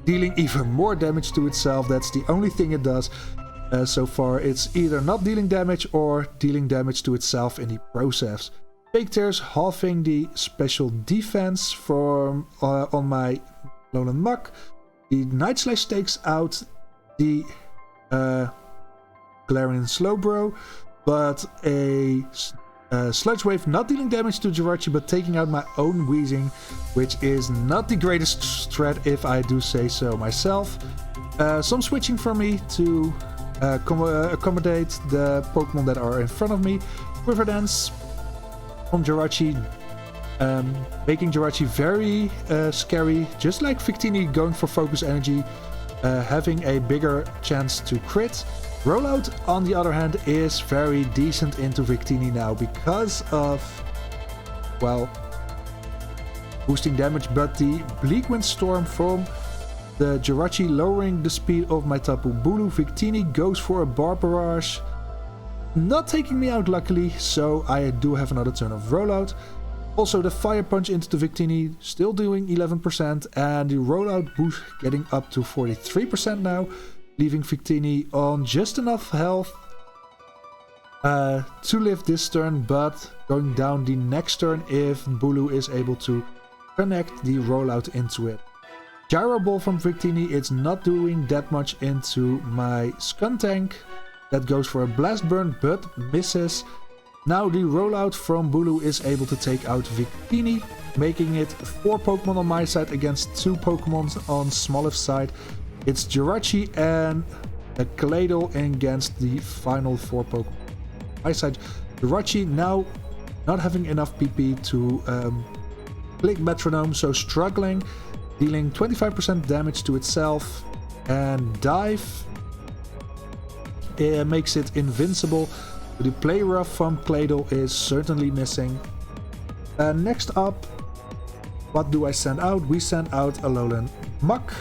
[SPEAKER 1] dealing even more damage to itself. That's the only thing it does. So far, it's either not dealing damage or dealing damage to itself in the process. Fake Tears halving the special defense from on my Alolan Muk. The Night Slash takes out the Galarian Slowbro, but a Sludge Wave not dealing damage to Jirachi, but taking out my own Weezing, which is not the greatest strat if I do say so myself. Some switching for me to accommodate the Pokemon that are in front of me. Quiver Dance on Jirachi, making Jirachi very scary, just like Victini going for Focus Energy, having a bigger chance to crit. Rollout, on the other hand, is very decent into Victini now because of, well, boosting damage, but the Bleak Wind Storm from the Jirachi lowering the speed of my Tapu Bulu. Victini goes for a Bar Barrage, not taking me out luckily, so I do have another turn of Rollout. Also the Fire Punch into the Victini, still doing 11%, and the Rollout boost getting up to 43% now, leaving Victini on just enough health to live this turn, but going down the next turn if Bulu is able to connect the Rollout into it. Gyro Ball from Victini, it's not doing that much into my Skuntank. That goes for a Blast Burn, but misses. Now the Rollout from Bulu is able to take out Victini, making it 4 Pokemon on my side against 2 Pokemon on Smolif's side. It's Jirachi and a Claydol against the final 4 Pokemon on my side. Jirachi now not having enough PP to click Metronome, so struggling, dealing 25% damage to itself, and Dive makes it invincible. The Play Rough from Claydol is certainly missing. Next up, what do I send out? We send out Alolan Muk.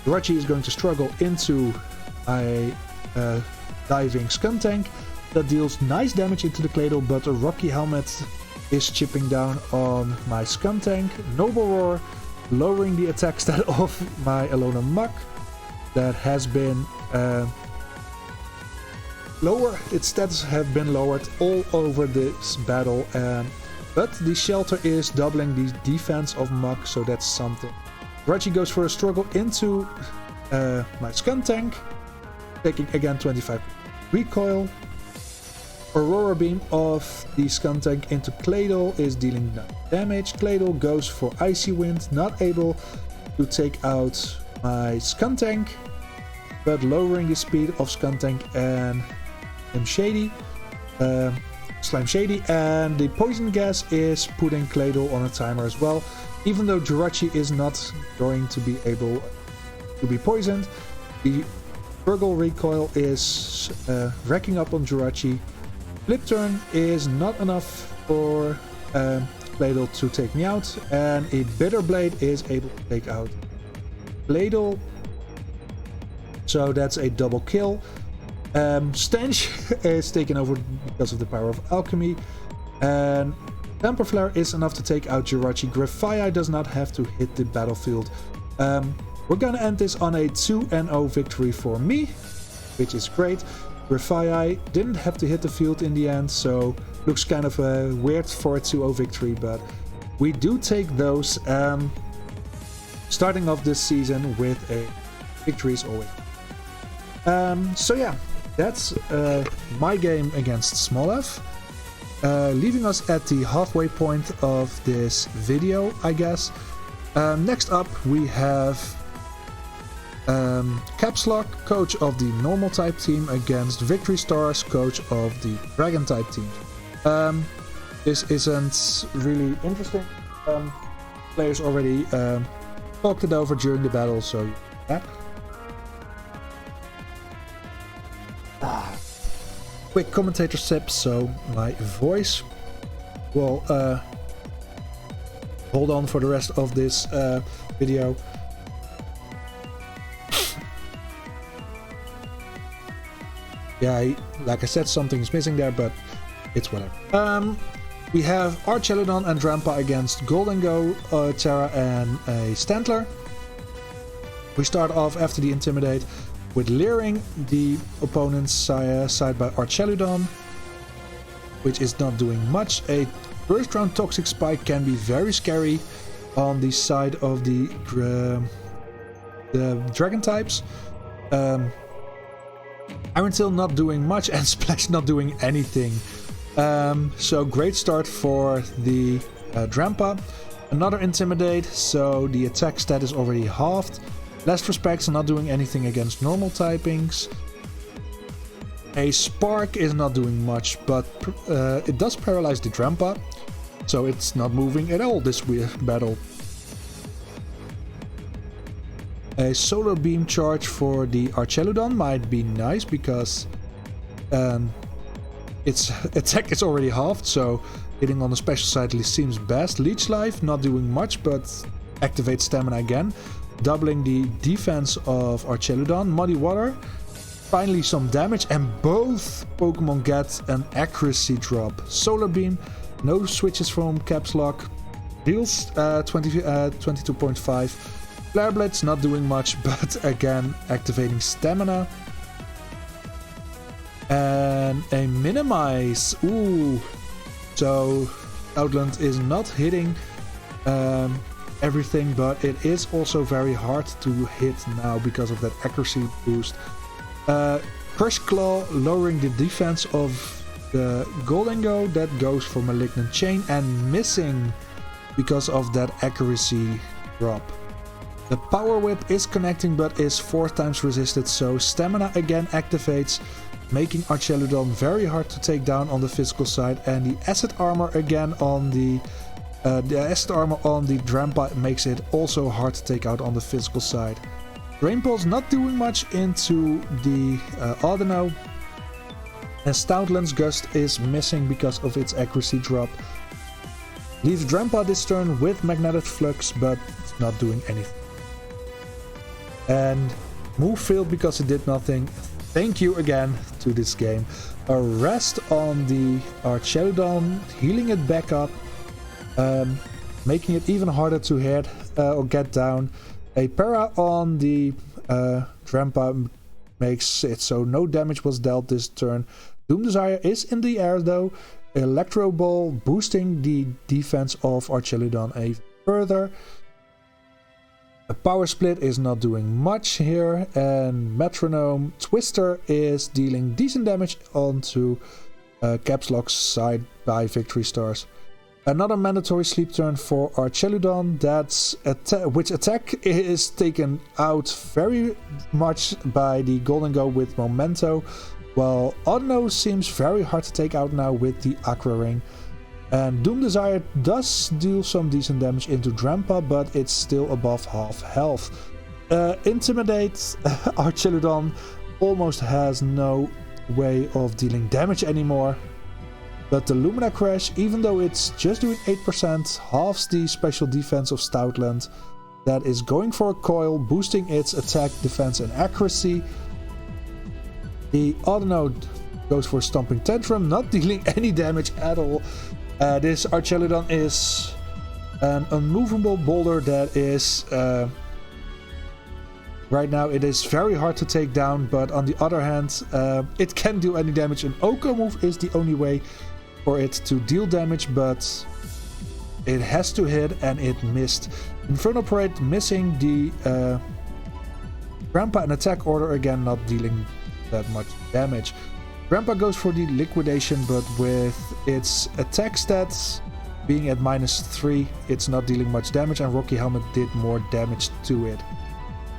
[SPEAKER 1] Jirachi is going to struggle into a diving Skuntank that deals nice damage into the Claydol, but a Rocky Helmet is chipping down on my Skuntank. Noble Roar lowering the attack stat of my Alolan Muk that has been lower. Its stats have been lowered all over this battle, but the Shelter is doubling the defense of Muk, so that's something. Jirachi goes for a struggle into my Skuntank, taking again 25 recoil. Aurora Beam of the Skuntank into Claydol is dealing no damage. Claydol goes for Icy Wind, not able to take out my Skuntank, but lowering the speed of Skuntank and Slime Shady, and the Poison Gas is putting Claydol on a timer as well. Even though Jirachi is not going to be able to be poisoned, the Virgil Recoil is racking up on Jirachi. Flip Turn is not enough for Claydol to take me out, and a Bitter Blade is able to take out Claydol. So that's a double kill. Stench is taken over because of the power of Alchemy, and Temper Flare is enough to take out Jirachi. Grafaiai does not have to hit the battlefield. We're gonna end this on a 2-0 victory for me, which is great. Grafaiai didn't have to hit the field in the end, so looks kind of weird for a 2-0 victory, but we do take those. Starting off this season with a victories always. So yeah, that's my game against Smolov. Leaving us at the halfway point of this video, I guess. Next up we have Caps Lock, coach of the normal type team, against Victory Stars, coach of the dragon type team. This isn't really interesting. Players already talked it over during the battle, so yeah. Quick commentator sip, so my voice will hold on for the rest of this video. Yeah, like I said, something's missing there, but it's whatever. We have Archeludon and Drampa against Golden Go, Terra and a Stantler. We start off after the Intimidate with leering the opponent's side by Archeludon, which is not doing much. A first round Toxic Spike can be very scary on the side of the dragon types. Iron Tail not doing much and Splash not doing anything. So great start for the Drampa. Another Intimidate, so the attack stat is already halved. Last Respects not doing anything against normal typings. A Spark is not doing much, but it does paralyze the Drampa, so it's not moving at all this battle. A Solar Beam charge for the Archeludon might be nice because its attack is already halved, so hitting on the special side seems best. Leech Life not doing much, but activates stamina again, doubling the defense of Archeludon. Muddy Water, finally some damage, and both Pokemon get an accuracy drop. Solar Beam, no switches from Caps Lock, deals 22.5. Flare Blitz not doing much, but again activating stamina. And a Minimize. Ooh. So Outland is not hitting everything, but it is also very hard to hit now because of that accuracy boost. Crush Claw lowering the defense of the Golden Go. That goes for Malignant Chain and missing because of that accuracy drop. The Power Whip is connecting but is 4 times resisted, so stamina again activates, making Archeludon very hard to take down on the physical side. And the Acid Armor again on the Acid Armor on the Drampa makes it also hard to take out on the physical side. Drain Pulse not doing much into the Audino. And Stoutland's Gust is missing because of its accuracy drop. Leaves Drampa this turn with Magnetic Flux, but it's not doing anything. And move failed because it did nothing. Thank you again to this game. A rest on the Archeludon, healing it back up, making it even harder to hit or get down. A para on the Drampa makes it so no damage was dealt this turn. Doom Desire is in the air though. Electro Ball boosting the defense of Archeludon even further. A Power Split is not doing much here, and Metronome Twister is dealing decent damage onto Caps Lock's side by Victory Stars. Another mandatory sleep turn for Archeludon, which attack is taken out very much by the Golden Go with Memento, while Audino seems very hard to take out now with the Aqua Ring. And Doom Desire does deal some decent damage into Drampa, but it's still above half health. Intimidate, Archeludon almost has no way of dealing damage anymore. But the Lumina Crash, even though it's just doing 8%, halves the special defense of Stoutland. That is going for a coil, boosting its attack, defense and accuracy. The Audino goes for Stomping Tantrum, not dealing any damage at all. This Archeludon is an unmovable boulder that is right now it is very hard to take down, but on the other hand it can do any damage. An Oko move is the only way for it to deal damage, but It has to hit, and it missed. Infernal Parade missing the Grandpa in attack order again, not dealing that much damage. Grandpa goes for the liquidation, but with its attack stats being at -3, it's not dealing much damage, and Rocky Helmet did more damage to it.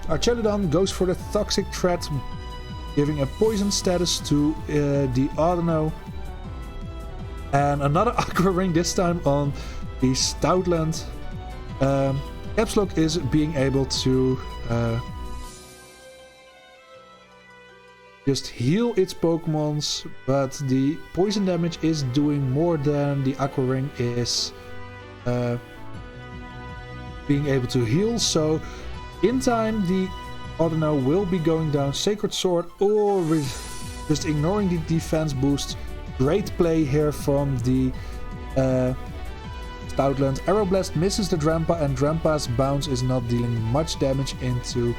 [SPEAKER 1] Archeludon goes for the Toxic Threat, giving a poison status to the Audino. And another Aqua Ring, this time on the Stoutland. Caps Lock is being able to just heal its Pokemons, but the poison damage is doing more than the Aqua Ring is being able to heal. So in time the Audino will be going down. Sacred Sword, or just ignoring the defense boost. Great play here from the Stoutland. Aeroblast misses the Drampa, and Drampa's bounce is not dealing much damage into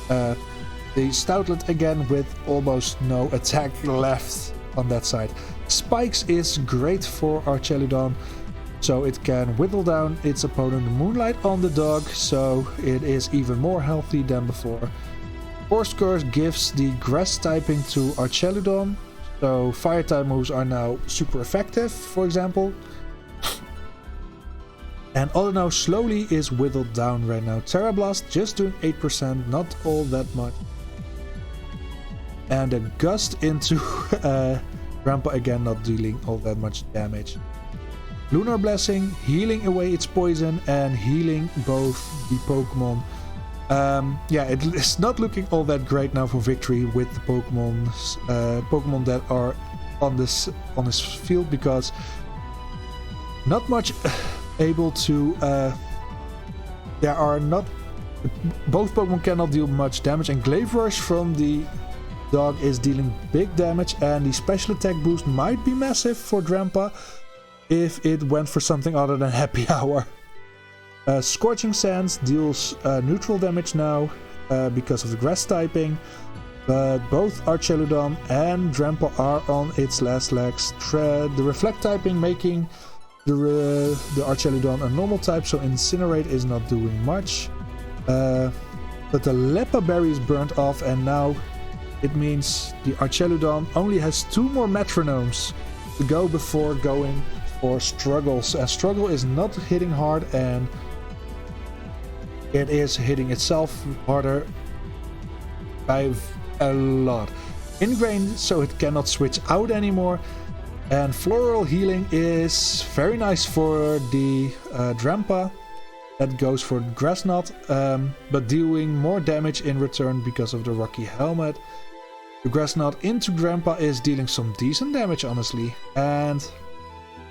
[SPEAKER 1] the Stoutland again, with almost no attack left on that side. Spikes is great for Archeludon, so it can whittle down its opponent. Moonlight on the dog, so it is even more healthy than before. Force Curse gives the grass typing to Archeludon, so fire type moves are now super effective, for example. And Audino slowly is whittled down right now. Terra Blast just doing 8%, not all that much. And a Gust into Grandpa again, not dealing all that much damage. Lunar Blessing, healing away its poison and healing both the Pokemon. Yeah, it is not looking all that great now for victory with the Pokemon that are on this field, because not much able to. There are not. Both Pokemon cannot deal much damage, and Glaive Rush from the dog is dealing big damage, and the special attack boost might be massive for Drampa if it went for something other than Happy Hour. Scorching Sands deals neutral damage now because of the grass typing, but both Archeludon and Drampa are on its last legs. The Reflect typing making the Archeludon a normal type, so Incinerate is not doing much. But the Leppa Berry is burnt off, and now it means the Archeludon only has 2 more Metronomes to go before going for Struggles. And Struggle is not hitting hard, and it is hitting itself harder by a lot. Ingrained, so it cannot switch out anymore. And Floral Healing is very nice for the Drampa. That goes for Grass Knot, but dealing more damage in return because of the Rocky Helmet. The Grass Knot into Drampa is dealing some decent damage, honestly. And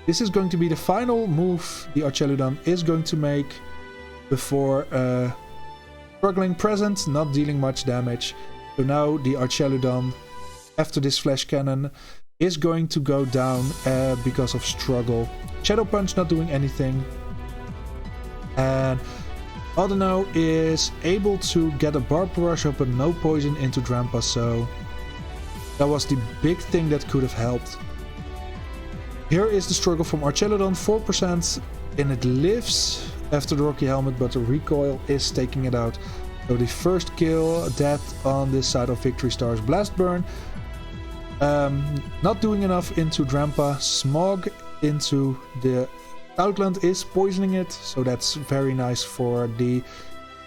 [SPEAKER 1] this is going to be the final move the Archeludon is going to make before Struggling Present, not dealing much damage. So now the Archeludon, after this Flash Cannon, is going to go down because of Struggle. Shadow Punch not doing anything. And Audino is able to get a Barb Rush up, but no poison into Drampa, so that was the big thing that could have helped. Here is the struggle from Archeludon, 4%, and it lives after the Rocky Helmet, but the recoil is taking it out. So the first kill, death on this side of Victory Stars. Blast Burn, not doing enough into Drampa. Smog into the Outland is poisoning it, so that's very nice for the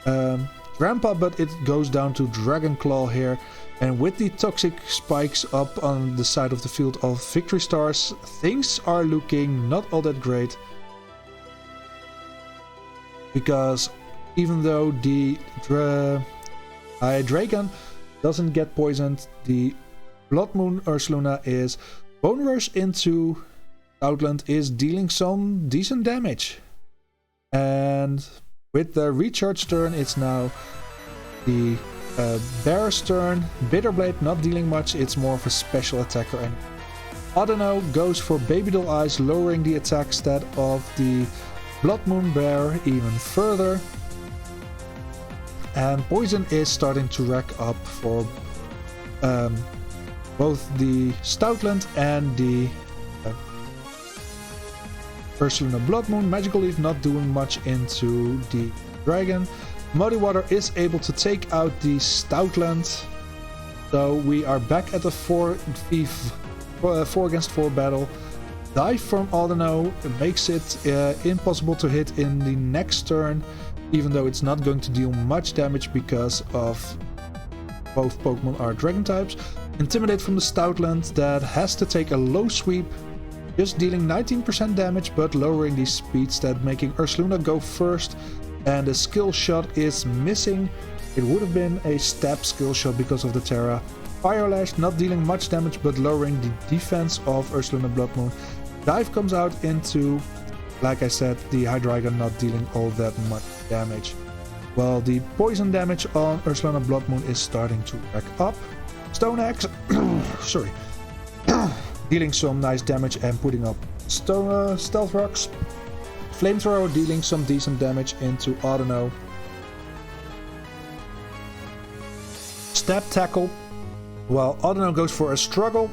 [SPEAKER 1] Drampa, but it goes down to Dragon Claw here. And with the toxic spikes up on the side of the field of Victory Stars, things are looking not all that great. Because even though the Dragon doesn't get poisoned, the Blood Moon Ursaluna is Bone Rush into Outland is dealing some decent damage. And with the recharge turn, it's now the Bear's turn. Bitterblade not dealing much, it's more of a special attacker. And Audino goes for Baby Doll Eyes, lowering the attack stat of the Blood Moon Bear even further. And poison is starting to rack up for both the Stoutland and the Ursaluna Blood Moon. Magical Leaf not doing much into the dragon. Muddy Water is able to take out the Stoutland. So we are back at the 4 against 4 battle. Dive from Audino makes it impossible to hit in the next turn, even though it's not going to deal much damage because of both Pokemon are dragon types. Intimidate from the Stoutland that has to take a low sweep, just dealing 19% damage but lowering the speed stat, making Ursaluna go first, and the skill shot is missing. It would have been a stab skill shot because of the Terra. Fire Lash not dealing much damage but lowering the defense of Ursaluna Blood Moon. Dive comes out into, like I said, the Hydreigon not dealing all that much damage. Well, the poison damage on Ursaluna Blood Moon is starting to rack up. Stone Axe, sorry, dealing some nice damage and putting up Stealth Rocks. Flamethrower dealing some decent damage into Audino. Stab Tackle, while Audino goes for a struggle.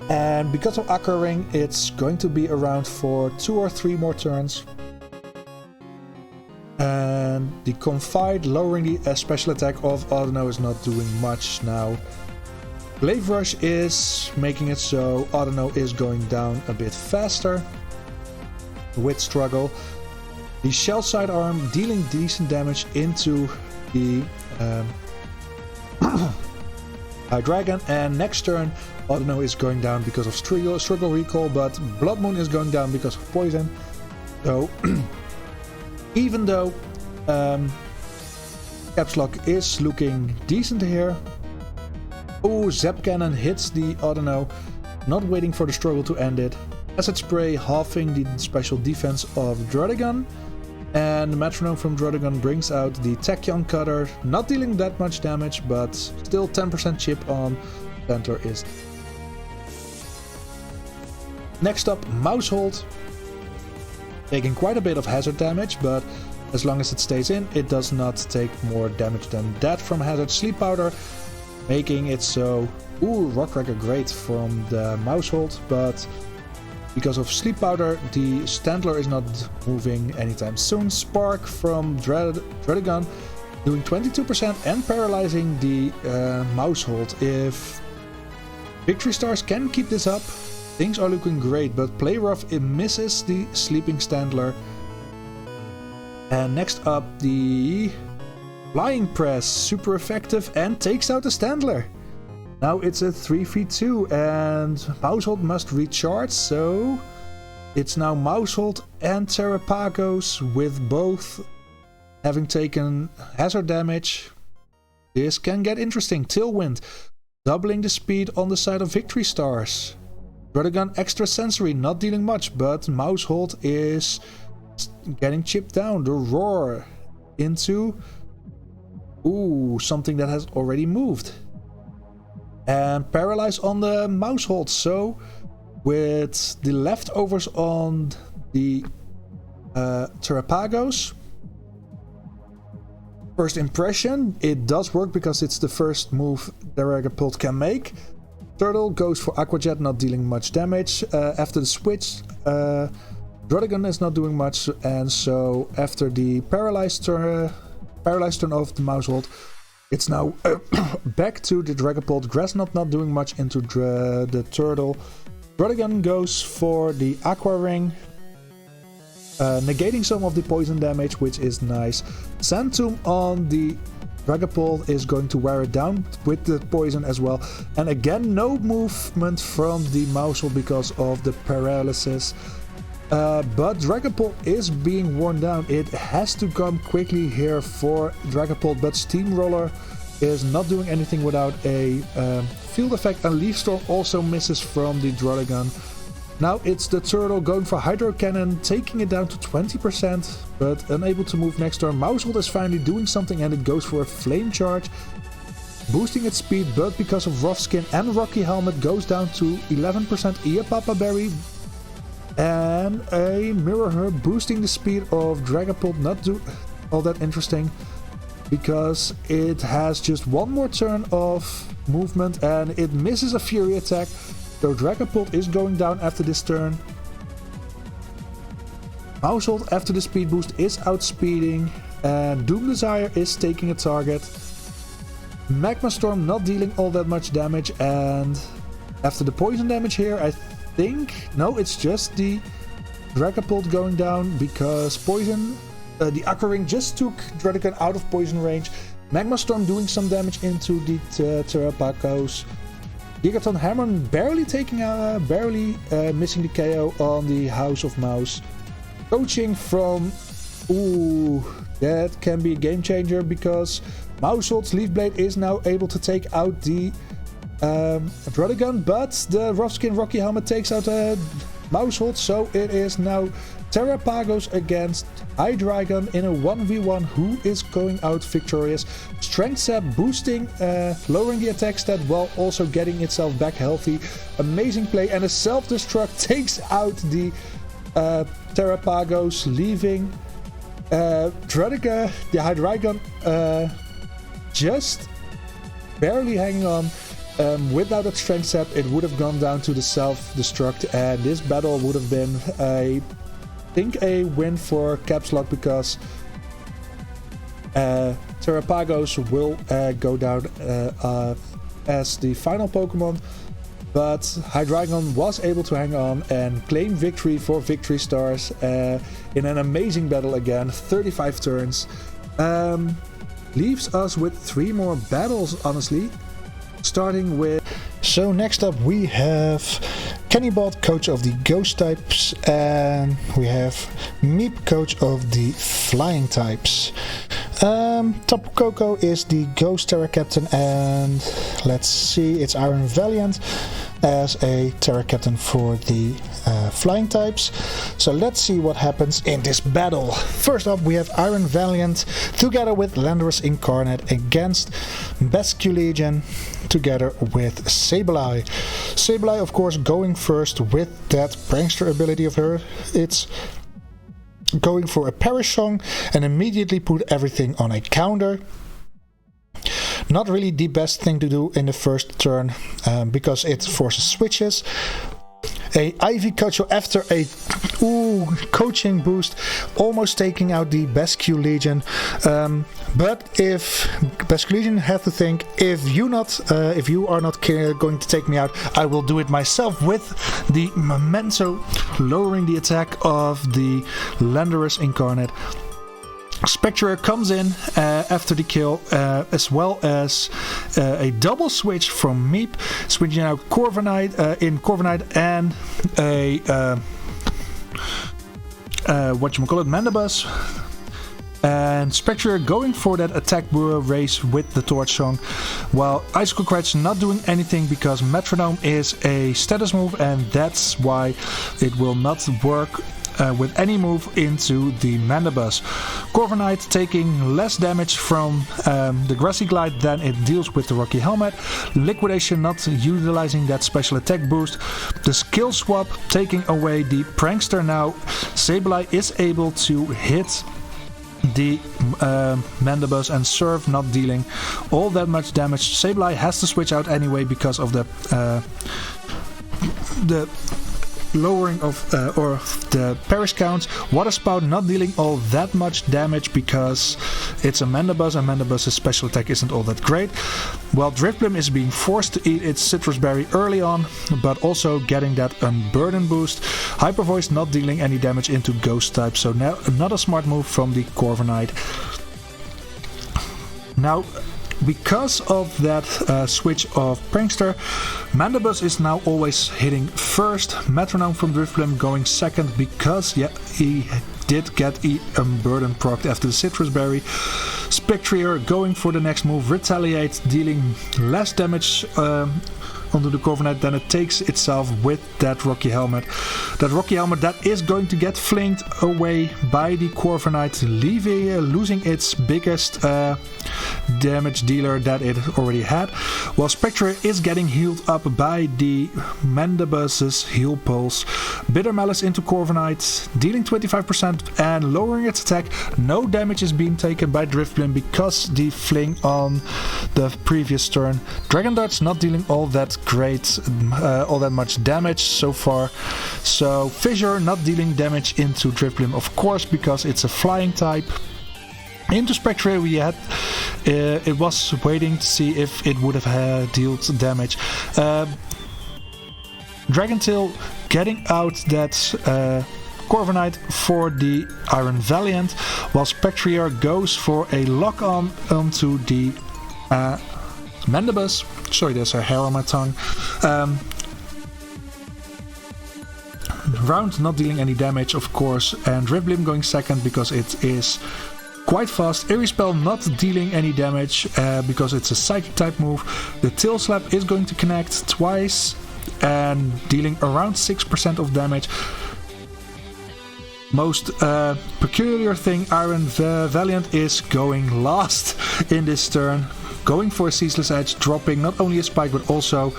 [SPEAKER 1] And because of Aqua Ring, it's going to be around for 2 or 3 more turns. And the Confide, lowering the special attack of Audino, is not doing much now. Glaive Rush is making it so Audino is going down a bit faster with struggle. The Shell Sidearm dealing decent damage into the Hydreigon, and next turn Audino is going down because of Struggle Recall, but Blood Moon is going down because of poison. So even though Caps Lock is looking decent here. Oh, Zap Cannon hits the Audino, not waiting for the struggle to end it. Acid Spray halving the special defense of Druddigon. And the Metronome from Druddigon brings out the Tachyon Cutter, not dealing that much damage, but still 10% chip on Stantler is. Next up, Mousehold. Taking quite a bit of hazard damage, but as long as it stays in, it does not take more damage than that from hazard. Sleep Powder, making it so... Ooh, Rock Cracker great from the Mousehold, but because of Sleep Powder, the Stantler is not moving anytime soon. Spark from Druddigon, doing 22% and paralyzing the Mousehold. If Victory Stars can keep this up, things are looking great, but Play Rough, it misses the Sleeping Stantler. And next up, the Flying Press, super effective and takes out the Stantler. Now it's a 3v2 and Mousehold must recharge, so it's now Mousehold and Terrapagos with both having taken hazard damage. This can get interesting. Tailwind, doubling the speed on the side of Victory Stars. Druddigon extra sensory, not dealing much, but Mousehold is getting chipped down. The Roar into something that has already moved. And Paralyze on the Mousehold. So with the leftovers on the Terrapagos, first impression, it does work because it's the first move Dragapult can make. Turtle goes for Aqua Jet, not dealing much damage. After the switch, Druddigon is not doing much, and so after the paralyzed turn of the Mousehold, it's now back to the Dragapult. Grass not doing much into the Turtle. Druddigon goes for the Aqua Ring, negating some of the poison damage, which is nice. Sand Tomb on the Dragapult is going to wear it down with the poison as well. And again, no movement from the Mousehold because of the paralysis. But Dragapult is being worn down. It has to come quickly here for Dragapult, but Steamroller is not doing anything without a field effect, and Leaf Storm also misses from the Druddigon. Now it's the Turtle going for Hydro Cannon, taking it down to 20%, but unable to move next turn. Mousehold is finally doing something and it goes for a Flame Charge, boosting its speed, but because of Rough Skin and Rocky Helmet goes down to 11%. Iapapa Berry and a Mirror Herb, boosting the speed of Dragapult. Not do all that interesting because it has just one more turn of movement and it misses a Fury attack. So Dragapult is going down after this turn. Household after the speed boost is outspeeding, and Doom Desire is taking a target. Magma Storm not dealing all that much damage, and after the poison damage here, I think... No, it's just the Dragapult going down because poison... the Aqua Ring just took Druddigon out of poison range. Magma Storm doing some damage into the Terrapagos. Gigaton Hammer barely missing the KO on the House of Mouse. Coaching from... Ooh, that can be a game changer because Mousehold's Leaf Blade is now able to take out the Druddigon, but the Roughskin Rocky Helmet takes out Mousehold, so it is now Terrapagos against Hydreigon in a 1v1. Who is going out victorious? Strength Sap boosting, lowering the attack stat while also getting itself back healthy. Amazing play, and a self-destruct takes out the Terrapagos, leaving the Hydreigon just barely hanging on. Without a Strength Sap, it would have gone down to the self-destruct, and this battle would have been I think a win for Caps Lock because Terrapagos will go down as the final Pokemon, but Hydreigon was able to hang on and claim victory for Victory Stars in an amazing battle again. 35 turns. Leaves us with 3 more battles, honestly. Starting with... So next up we have Kennybot, coach of the Ghost types, and we have Meep, coach of the Flying types. Tapu Koko is the Ghost Terra Captain, and let's see, it's Iron Valiant as a Terra Captain for the Flying types. So let's see what happens in this battle. First up we have Iron Valiant together with Landorus Incarnate against Basculegion together with Sableye. Sableye, of course, going first with that prankster ability of her. It's going for a Perish Song and immediately put everything on a counter. Not really the best thing to do in the first turn because it forces switches. A Ivy Coach after a coaching boost, almost taking out the Basculegion. But if Basculegion have to think, if you are not going to take me out, I will do it myself with the Memento, lowering the attack of the Landorus Incarnate. Spectre comes in after the kill, as well as a double switch from Meep, switching out Corviknight and a Mandibuzz. And Spectre going for that attack race with the Torch Song, while Icicle Crutch not doing anything because Metronome is a status move, and that's why it will not work with any move into the Mandibuzz. Corviknight taking less damage from the Grassy Glide than it deals with the Rocky Helmet. Liquidation not utilizing that special attack boost. The skill swap taking away the Prankster now. Sableye is able to hit the Mandibuzz and Surf, not dealing all that much damage. Sableye has to switch out anyway because of the lowering of or the Perish count. Water Spout not dealing all that much damage because it's a Mandibuzz, and Mandibuzz's special attack isn't all that great. While Drifblim is being forced to eat its Citrus Berry early on, but also getting that Unburden boost. Hyper Voice not dealing any damage into Ghost type, so now not a smart move from the Corviknight. Now, because of that switch of Prankster, Mandibuzz is now always hitting first. Metronome from Drifblim going second because he did get Unburden procced after the Citrus Berry. Spectrier going for the next move, Retaliate, dealing less damage onto the Corviknight than it takes itself with that Rocky Helmet. That Rocky Helmet that is going to get flanked away by the Corviknight, losing its biggest damage dealer that it already had, while Spectre is getting healed up by the Mandibus's heal pulse. Bitter Malice into Corviknight, dealing 25% and lowering its attack. No damage is being taken by Driftblim because the fling on the previous turn. Dragon Dart's not dealing all that much damage so far. So Fissure not dealing damage into Driftblim, of course, because it's a flying type. Into Spectre we had, it was waiting to see if it would have dealt damage. Dragentail getting out that Corviknight for the Iron Valiant, while Spectrier goes for a lock-on onto the Mandibus. Sorry, there's a hair on my tongue. Round not dealing any damage, of course, and Driftblim going second because it is quite fast. Eerie Spell not dealing any damage because it's a psychic type move. The Tail Slap is going to connect twice and dealing around 6% of damage. Most peculiar thing, Iron Valiant is going last in this turn, going for a Ceaseless Edge, dropping not only a spike but also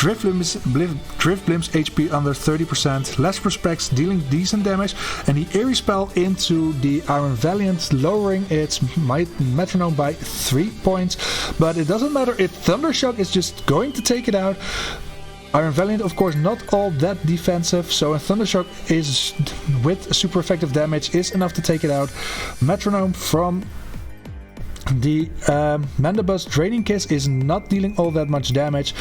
[SPEAKER 1] Driftblim's HP under 30%, less prospects dealing decent damage, and the Eerie Spell into the Iron Valiant, lowering its Metronome by 3 points. But it doesn't matter if Thundershock is just going to take it out. Iron Valiant, of course, not all that defensive, so a Thundershock is with super effective damage is enough to take it out. Metronome from the Mandibus Draining Kiss is not dealing all that much damage.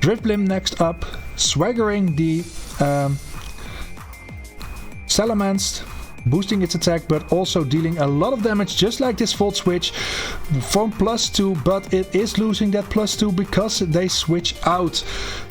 [SPEAKER 1] Driftblim next up, swaggering the Salamence, boosting its attack but also dealing a lot of damage, just like this Volt Switch from +2, but it is losing that +2 because they switch out.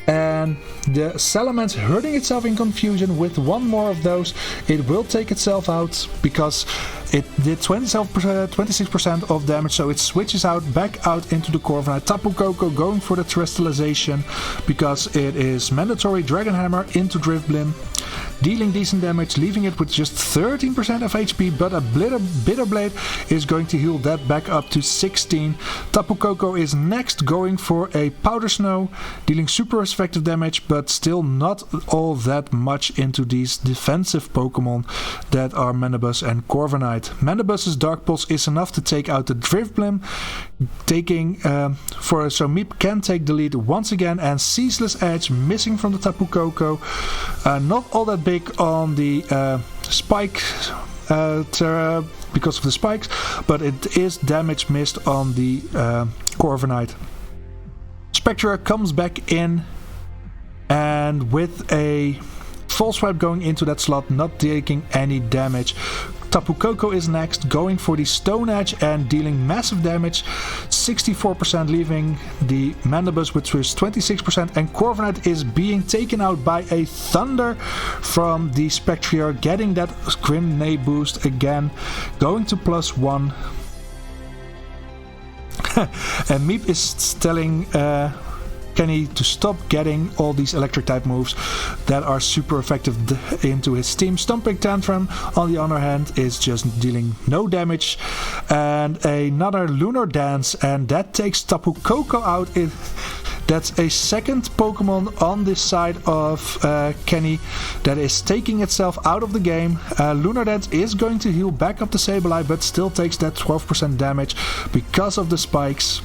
[SPEAKER 1] And the Salamence hurting itself in confusion with one more of those. It will take itself out because it did 26% of damage, so it switches out back out into the Corviknight. Tapu Koko going for the Terrestrialization because it is mandatory. Dragon Hammer into Driftblim, dealing decent damage, leaving it with just 13% of HP, but a Bitter Blade is going to heal that back up to 16. Tapu Koko is next, going for a Powder Snow, dealing super effective damage, but still not all that much into these defensive Pokemon that are Mandibus and Corviknight. Mandibus's Dark Pulse is enough to take out the Driftblim, so Meep can take the lead once again, and Ceaseless Edge missing from the Tapu Koko. Not all that big on the spike because of the spikes, but it is damage missed on the Corviknight. Spectre comes back in and with a False Swipe going into that slot, not taking any damage. Tapu Koko is next, going for the Stone Edge and dealing massive damage, 64%, leaving the Mandibus which was 26%, and Corviknight is being taken out by a Thunder from the Spectrier, getting that Grenade boost again, going to +1. And Meep is telling Kenny to stop getting all these electric type moves that are super effective into his team. Stomping Tantrum, on the other hand, is just dealing no damage. And another Lunar Dance, and that takes Tapu Koko out. That's a second Pokemon on this side of Kenny that is taking itself out of the game. Lunar Dance is going to heal back up the Sableye, but still takes that 12% damage because of the spikes.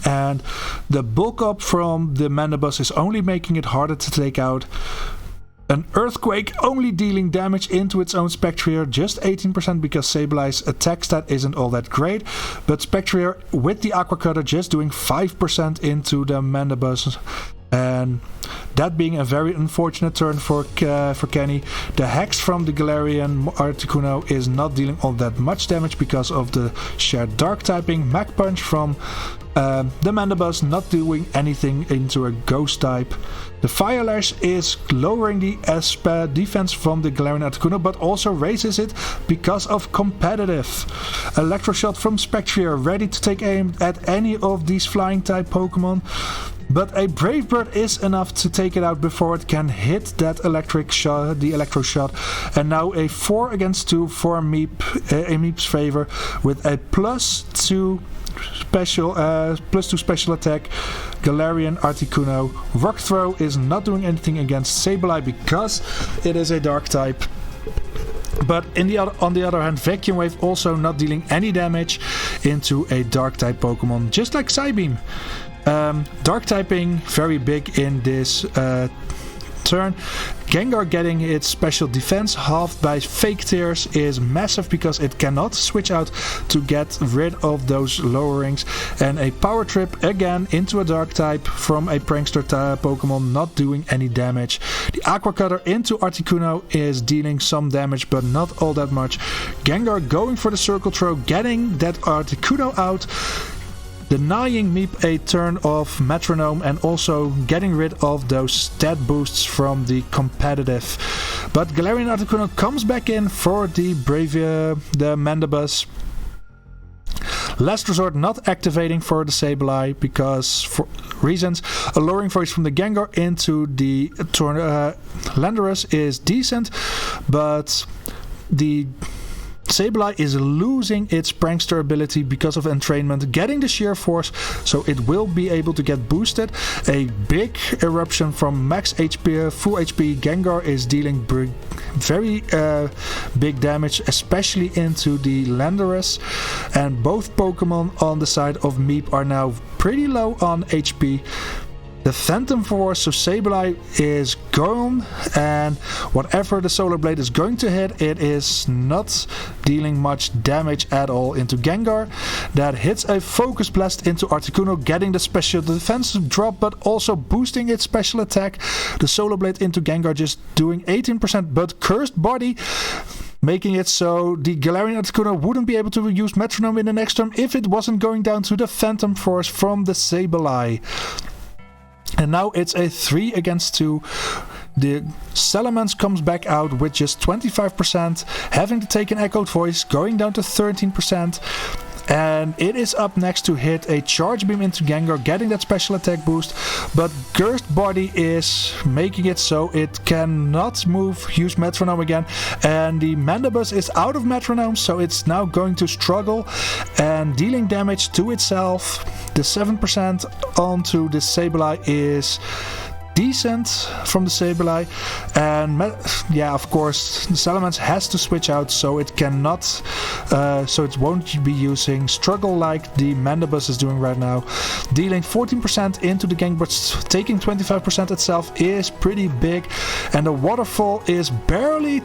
[SPEAKER 1] And the bulk up from the Mandibus is only making it harder to take out. An Earthquake only dealing damage into its own Spectrier, just 18% because Sableye's attack stat isn't all that great. But Spectrier with the Aqua Cutter just doing 5% into the Mandibus. And that being a very unfortunate turn for Kenny. The Hex from the Galarian Articuno is not dealing all that much damage because of the shared Dark typing. Mach Punch from the Mandibus not doing anything into a Ghost type. The Fire Lash is lowering the defense from the Galarian Articuno, but also raises it because of competitive. Electroshot from Spectrier, ready to take aim at any of these flying type Pokemon. But a Brave Bird is enough to take it out before it can hit that electric shot, the electro shot. And now a 4 against 2 for Meep's favor with a +2 special attack. Galarian Articuno. Rock Throw is not doing anything against Sableye because it is a dark type. But on the other hand, Vacuum Wave also not dealing any damage into a dark type Pokemon, just like Psybeam. Dark typing very big in this turn. Gengar getting its special defense halved by Fake Tears is massive because it cannot switch out to get rid of those lowerings. And a Power Trip again into a dark type from a Prankster Pokemon, not doing any damage. The Aqua Cutter into Articuno is dealing some damage, but not all that much. Gengar going for the Circle Throw, getting that Articuno out, denying Meep a turn of Metronome and also getting rid of those stat boosts from the competitive. But Galarian Articuno comes back in for the the Mandibuzz. Last Resort not activating for the Sableye because for reasons. A lowering voice from the Gengar into the Landorus is decent, but the Sableye is losing its Prankster ability because of entrainment, getting the Sheer Force, so it will be able to get boosted. A big eruption from max HP, full HP. Gengar is dealing very big damage, especially into the Landorus. And both Pokemon on the side of Meep are now pretty low on HP. The Phantom Force, so Sableye is gone, and whatever the Solar Blade is going to hit, it is not dealing much damage at all into Gengar. That hits a Focus Blast into Articuno, getting the special defense drop, but also boosting its special attack. The Solar Blade into Gengar just doing 18%, but Cursed Body, making it so the Galarian Articuno wouldn't be able to use Metronome in the next turn if it wasn't going down to the Phantom Force from the Sableye. And now it's a 3 against 2. The Salamence comes back out with just 25%, having to take an Echoed Voice, going down to 13%. And it is up next to hit a Charge Beam into Gengar, getting that special attack boost. But Cursed Body is making it so it cannot use Metronome again. And the Mandibuzz is out of Metronome, so it's now going to struggle and dealing damage to itself. The 7% onto the Sableye is decent from the Sableye, and yeah, of course the Salamence has to switch out, so it cannot, so it won't be using Struggle like the Mandibuzz is doing right now. Dealing 14% into the gang, but taking 25% itself is pretty big, and the Waterfall is barely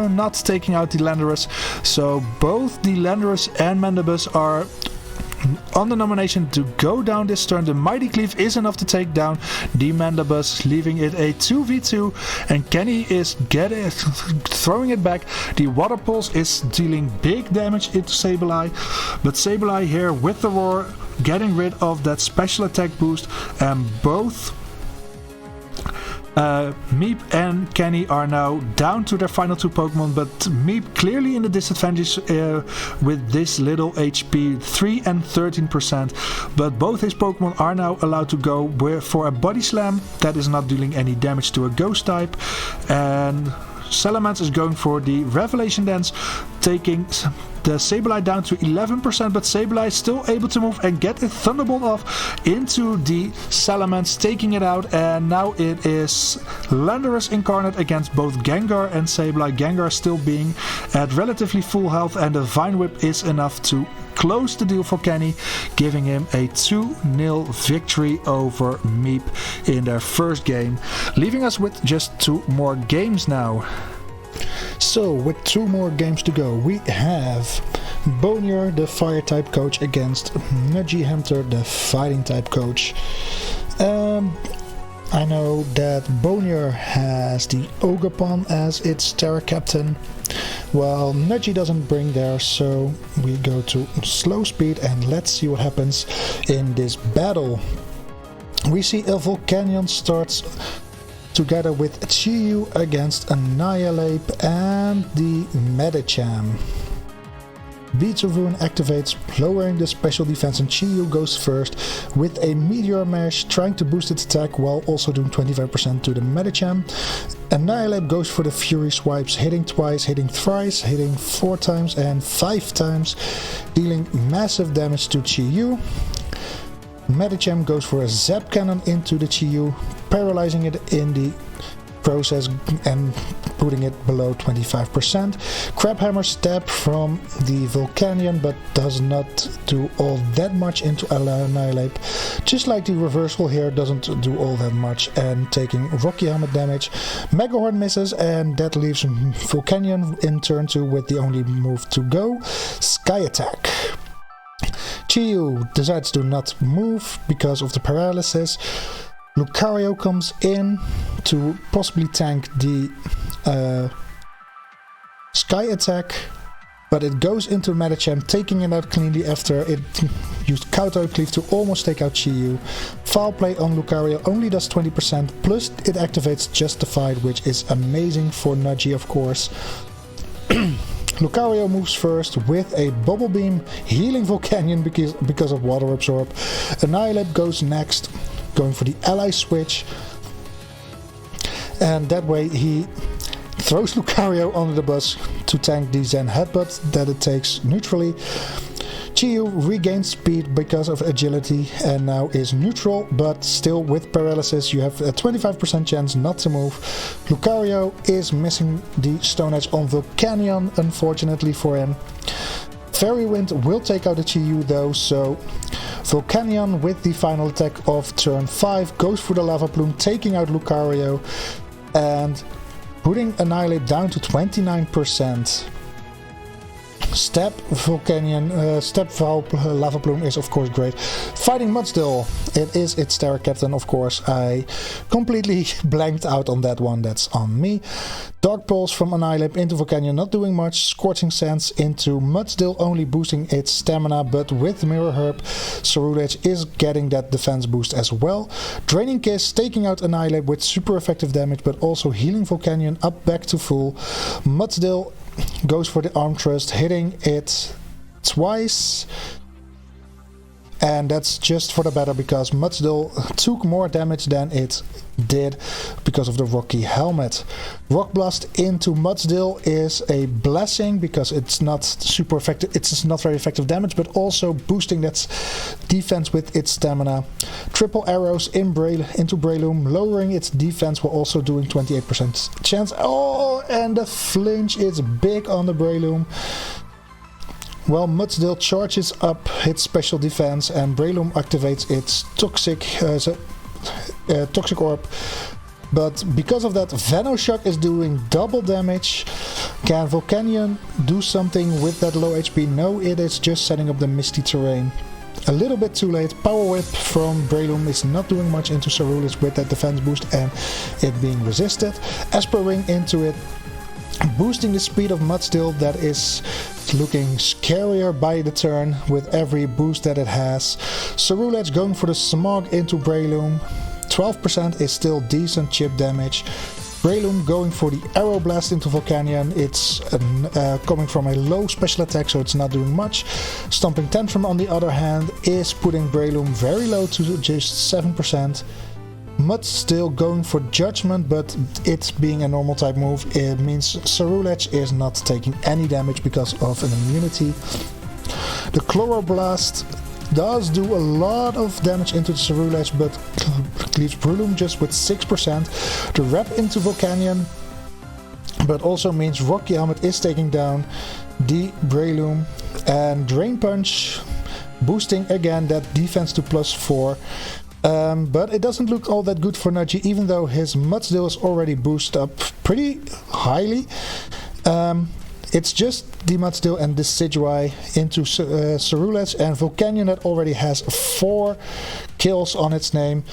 [SPEAKER 1] not taking out the Landorus, so both the Landorus and Mandibuzz are on the nomination to go down this turn. The Mighty Cleave is enough to take down the Mandibuzz, leaving it a 2v2, and Kenny is throwing it back. The Water Pulse is dealing big damage into Sableye, but Sableye here with the Roar getting rid of that special attack boost, and both Meep and Kenny are now down to their final two Pokemon, but Meep clearly in the disadvantage with this little HP, 3 and 13%, but both his Pokemon are now allowed to go for a Body Slam that is not dealing any damage to a Ghost type, and Salamence is going for the Revelation Dance, taking the Sableye down to 11%, but Sableye is still able to move and get a Thunderbolt off into the Salamence, taking it out, and now it is Landorus Incarnate against both Gengar and Sableye. Gengar still being at relatively full health, and the Vine Whip is enough to close the deal for Kenny, giving him a 2-0 victory over Meep in their first game, leaving us with just 2 more games now.
[SPEAKER 2] So, with 2 more games to go, we have Bonier, the Fire-type coach, against Nudgy Hunter, the Fighting-type coach. I know that Bonier has the Ogerpon as its Terra Captain, while Nudgy doesn't bring there, so we go to slow speed and let's see what happens in this battle. We see a Volcanion starts together with Chiyu against Annihilate and the Medicham. Beats of Ruin activates, lowering the special defense, and Chi-Yu goes first with a Meteor Mash, trying to boost its attack while also doing 25% to the Medicham. Annihilate goes for the Fury Swipes, hitting twice, hitting thrice, hitting 4 times and 5 times, dealing massive damage to Chi-Yu. Medicham goes for a Zap Cannon into the Chi-Yu, paralyzing it in the process and putting it below 25%. Crabhammer Stab from the Volcanion, but does not do all that much into Annihilate. Just like the reversal here, doesn't do all that much and taking Rocky Helmet damage. Megahorn misses, and that leaves Volcanion in turn 2 with the only move to go, Sky Attack. Chi-Yu decides to not move because of the paralysis. Lucario comes in to possibly tank the Sky Attack, but it goes into Medicham, taking it out cleanly after it used Kowtow Cleave to almost take out Chi-Yu. Foul Play on Lucario only does 20%, plus it activates Justified, which is amazing for Nudgy, of course. Lucario moves first with a Bubble Beam, healing Volcanion because of Water Absorb. Annihilate goes next, going for the ally switch, and that way he throws Lucario under the bus to tank the Zen Headbutt that it takes neutrally. Chi-Yu regains speed because of agility and now is neutral, but still with paralysis you have a 25% chance not to move. Lucario is missing the Stone Edge on Volcanion, unfortunately for him. Fairy Wind will take out the Chi-Yu though, so Volcanion with the final attack of turn 5 goes for the Lava Plume, taking out Lucario and putting Annihilate down to 29%. Step Volcanion, Step Lava Plume is of course great. Fighting Mudsdale, it is its Terra Captain, of course. I completely blanked out on that one, that's on me. Dark Pulse from Annihilate into Volcanion, not doing much. Scorching Sands into Mudsdale, only boosting its stamina, but with Mirror Herb, Cerulege is getting that defense boost as well. Draining Kiss taking out Annihilate with super effective damage, but also healing Volcanion up back to full. Mudsdale goes for the Arm Thrust, hitting it twice, and that's just for the better because Mudsdale took more damage than it did because of the Rocky Helmet. Rock Blast into Mudsdale is a blessing because it's not super effective, it's not very effective damage, but also boosting that defense with its stamina. Triple Arrows into Breloom, lowering its defense while also doing 28% chance. Oh, and the flinch is big on the Breloom. Well, Mudsdale charges up its special defense and Breloom activates its Toxic Orb. But because of that, Venoshock is doing double damage. Can Volcanion do something with that low HP? No, it is just setting up the Misty Terrain. A little bit too late. Power Whip from Breloom is not doing much into Cerulege with that defense boost and it being resisted. Esper Ring into it, boosting the speed of Mudsdale that is looking scarier by the turn with every boost that it has. Cerulege going for the Smog into Breloom. 12% is still decent chip damage. Breloom going for the Arrow Blast into Volcanion. It's coming from a low special attack, so it's not doing much. Stomping Tantrum on the other hand is putting Breloom very low to just 7%. Mudsdale going for Judgment, but it being a normal type move, it means Cerulege is not taking any damage because of an immunity. The Chloroblast does do a lot of damage into the Cerulege, but leaves Breloom just with 6%. The Wrap into Volcanion, but also means Rocky Helmet is taking down the Breloom, and Drain Punch boosting again that defense to +4. But it doesn't look all that good for Nudgy, even though his Mudsdale is already boosted up pretty highly. It's just the Mudsdale and the Decidueye into Cerulege, and Volcanion that already has 4 kills on its name.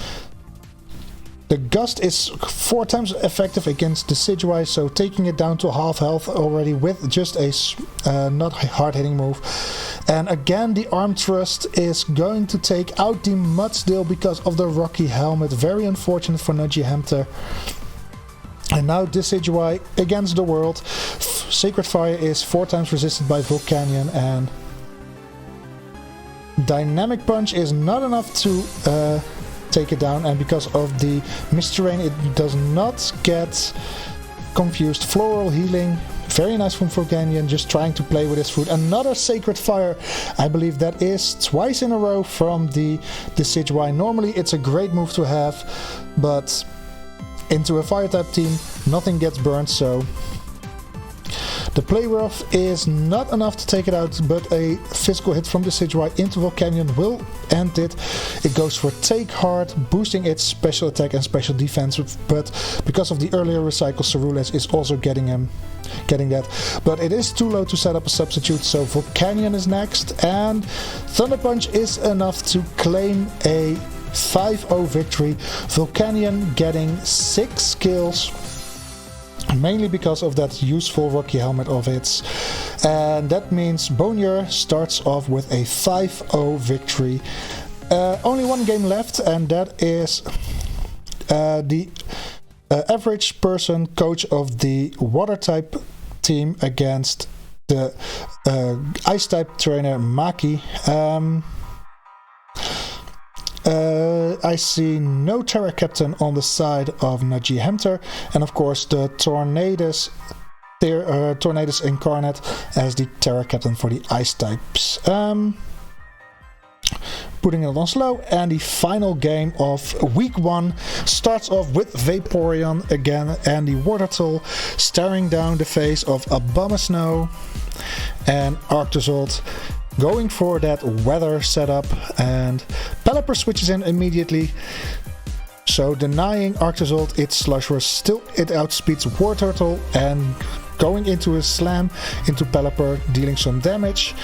[SPEAKER 2] The Gust is 4 times effective against the Decidueye, so taking it down to half health already with just a not hard hitting move. And again, the Arm Thrust is going to take out the Mudsdale because of the Rocky Helmet. Very unfortunate for Nudgy Hamter. And now Decidueye against the world. Sacred Fire is 4 times resisted by Volcanion, and Dynamic Punch is not enough to take it down, and because of the Mist Terrain it does not get confused. Floral Healing, very nice from Volcanion, just trying to play with his food. Another Sacred Fire, I believe that is twice in a row from the Decidueye. Normally it's a great move to have, but into a fire type team nothing gets burned, so the Play Rough is not enough to take it out, but a physical hit from the Decidueye into Volcanion will end it. It goes for Take Heart, boosting its special attack and special defense, but because of the earlier recycle, Cerulean is also getting that. But it is too low to set up a substitute, so Volcanion is next, and Thunder Punch is enough to claim a 5-0 victory. Volcanion getting 6 kills, mainly because of that useful Rocky Helmet of its, and that means Bonnier starts off with a 5-0 victory. Only one game left, and that is the average person coach of the water type team against the ice type trainer Maki. I see no Terra Captain on the side of Najee Hemter, and of course the Tornadus Incarnate as the Terra Captain for the ice types. Putting it on slow, and the final game of week 1 starts off with Vaporeon again, and the Wartortle staring down the face of Abomasnow, and Arctozolt going for that weather setup, and Pelipper switches in immediately, so denying Arctozolt its Slush Rush. Still it outspeeds Wartortle and going into a slam into Pelipper, dealing some damage.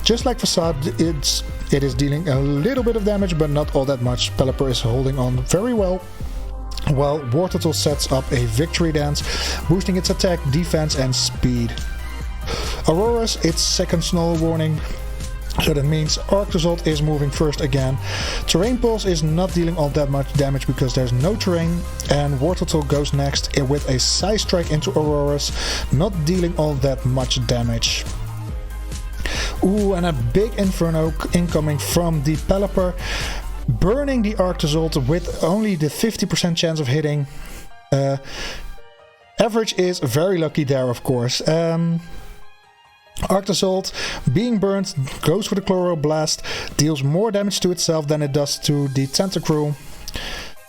[SPEAKER 2] Just like Facade, it is dealing a little bit of damage, but not all that much. Pelipper is holding on very well, while Wartortle sets up a victory dance, boosting its attack, defense and speed. Aurora's its second snow warning, so that means Arctozolt is moving first again. Terrain Pulse is not dealing all that much damage because there's no terrain, and Wartortle goes next with a Side Strike into Aurora's, not dealing all that much damage. Ooh, and a big Inferno incoming from the Pelipper, burning the Arctozolt with only the 50% chance of hitting. Average is very lucky there, of course. Arctozolt, being burned, goes for the Chloroblast, deals more damage to itself than it does to the Tentacruel.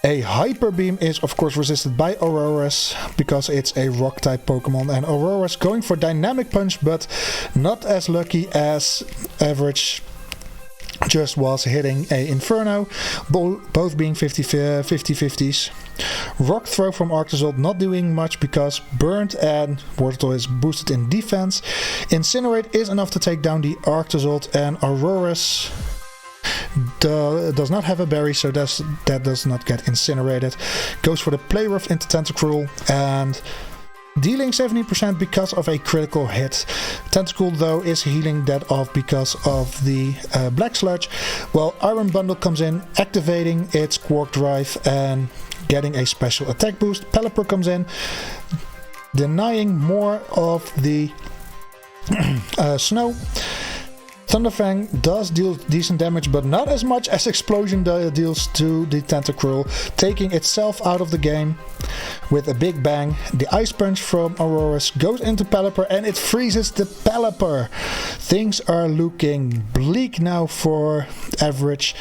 [SPEAKER 2] A Hyper Beam is of course resisted by Aurora's because it's a rock type Pokemon, and Aurora's going for Dynamic Punch, but not as lucky as Average just was, hitting a Inferno, both being 50-50s. Rock Throw from Arctozolt not doing much because burned, and Wartortle is boosted in defense. Incinerate is enough to take down the Arctozolt, and Aurora's does not have a berry, so that does not get incinerated. Goes for the Play Rough into Tentacruel, and dealing 70% because of a critical hit. Tentacruel though is healing that off because of the Black Sludge, while Iron Bundle comes in, activating its Quark Drive and getting a special attack boost. Pelipper comes in, denying more of the snow. Thunderfang does deal decent damage, but not as much as Explosion deals to the Tentacruel, taking itself out of the game with a big bang. The Ice Punch from Aurora's goes into Pelipper, and it freezes the Pelipper. Things are looking bleak now for Average.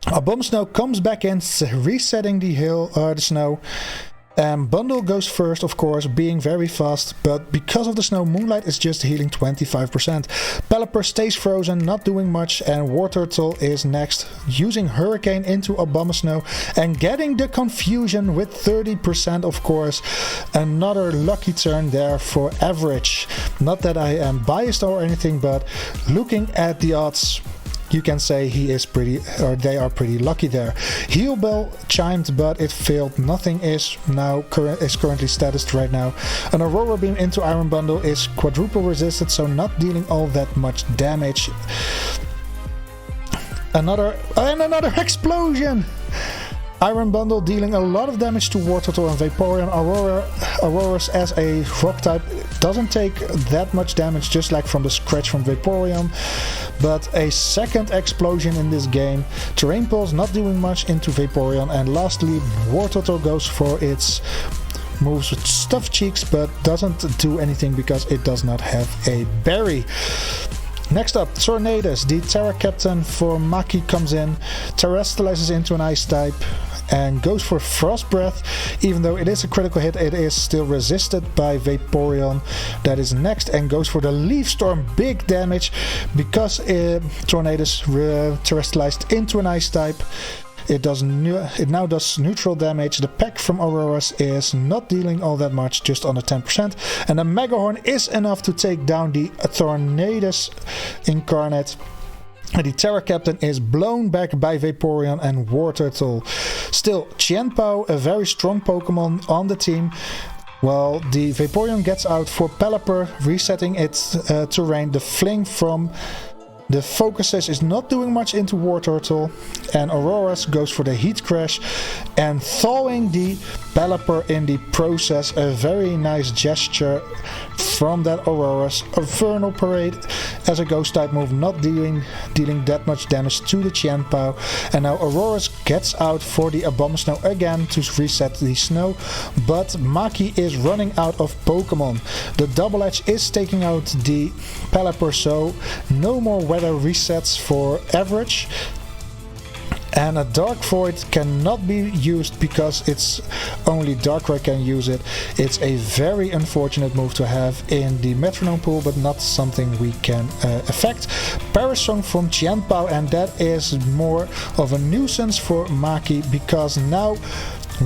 [SPEAKER 2] Abomasnow comes back in, resetting the snow. Bundle goes first, of course, being very fast, but because of the snow, Moonlight is just healing 25%. Pelipper stays frozen, not doing much, and Wartortle is next, using Hurricane into Abomasnow and getting the confusion with 30%, of course. Another lucky turn there for Average. Not that I am biased or anything, but looking at the odds, you can say they are pretty lucky there. Heal Bell chimed, but it failed. Nothing is currently statused right now. An Aurora Beam into Iron Bundle is quadruple resisted, so not dealing all that much damage. Another explosion! Iron Bundle dealing a lot of damage to War Turtle and Vaporeon. Auroras as a rock type doesn't take that much damage, just like from the scratch from Vaporeon. But a second explosion in this game. Terrain Pulse not doing much into Vaporeon. And lastly, War Turtle goes for its moves with Stuffed Cheeks, but doesn't do anything because it does not have a berry. Next up, Tornadus, the Terra Captain for Maki, comes in, terrestrializes into an Ice type, and goes for Frost Breath. Even though it is a critical hit, it is still resisted by Vaporeon. That is next, and goes for the Leaf Storm, big damage, because Tornadus terrestrialized into an Ice type. It now does neutral damage. The pack from Auroras is not dealing all that much, just under 10%. And the Mega Horn is enough to take down the Tornadus Incarnate. And the Terra Captain is blown back by Vaporeon and War Turtle. Still, Qianpao, a very strong Pokemon on the team. Well, the Vaporeon gets out for Pelipper, resetting its terrain. The Fling from the Focuses is not doing much into War Turtle, and Auroras goes for the Heat Crash and thawing the Pelipper in the process. A very nice gesture from that Auroras. Infernal Parade as a ghost type move, not dealing that much damage to the Qianpao. And now Auroras gets out for the Abomasnow again to reset the snow, but Maki is running out of Pokemon. The Double Edge is taking out the Pelipper, so no more weather resets for average. And a Dark Void cannot be used because it's only Darkrai can use it. It's a very unfortunate move to have in the Metronome pool, but not something we can affect. Parasong from Qianpao, and that is more of a nuisance for Maki, because now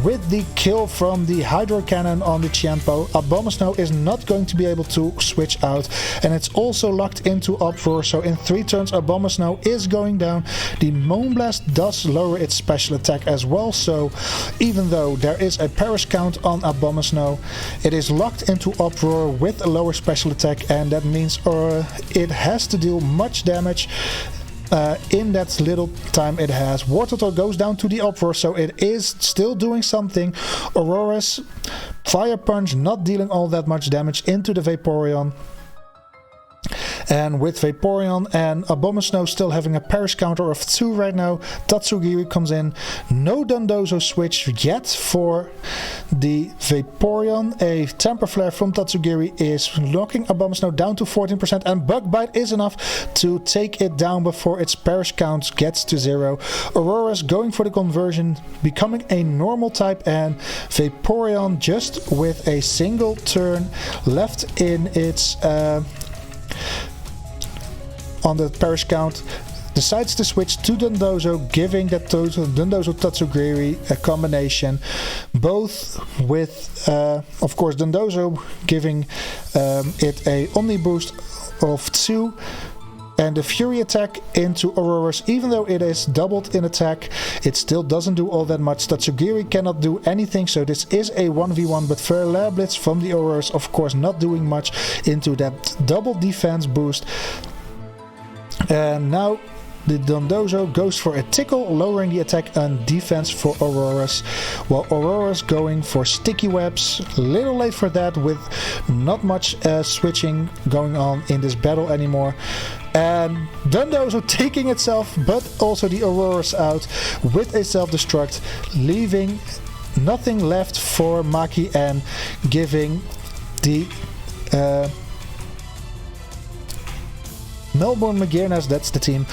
[SPEAKER 2] with the kill from the Hydro Cannon on the Qianpao, Abomasnow is not going to be able to switch out, and it's also locked into Uproar, so in 3 turns Abomasnow is going down. The Moonblast does lower its special attack as well, so even though there is a Perish count on Abomasnow, it is locked into Uproar with a lower special attack, and that means it has to deal much damage in that little time it has. War Turtle goes down to the Uproar, so it is still doing something. Aurora's Fire Punch not dealing all that much damage into the Vaporeon. And with Vaporeon and Abomasnow still having a Perish counter of 2 right now, Tatsugiri comes in. No Dondozo switch yet for the Vaporeon. A Temper Flare from Tatsugiri is knocking Abomasnow down to 14%, and Bug Bite is enough to take it down before its Perish count gets to 0. Aurora's going for the conversion, becoming a normal type, and Vaporeon, just with a single turn left in its on the Perish count, decides to switch to Dondozo, giving that Dondozo Tatsugiri a combination, both with of course Dondozo giving it a Omni boost of 2 and a Fury attack into Auroras. Even though it is doubled in attack, it still doesn't do all that much. Tatsugiri cannot do anything, so this is a 1v1, but Flare Blitz from the Auroras, of course, not doing much into that double defense boost. And now the Dondozo goes for a Tickle, lowering the attack and defense for Auroras, while Auroras going for Sticky Webs. A little late for that, with not much switching going on in this battle anymore. And Dondozo taking itself, but also the Auroras out with a self-destruct, leaving nothing left for Maki and giving the Melbourne Magearnas, that's the team,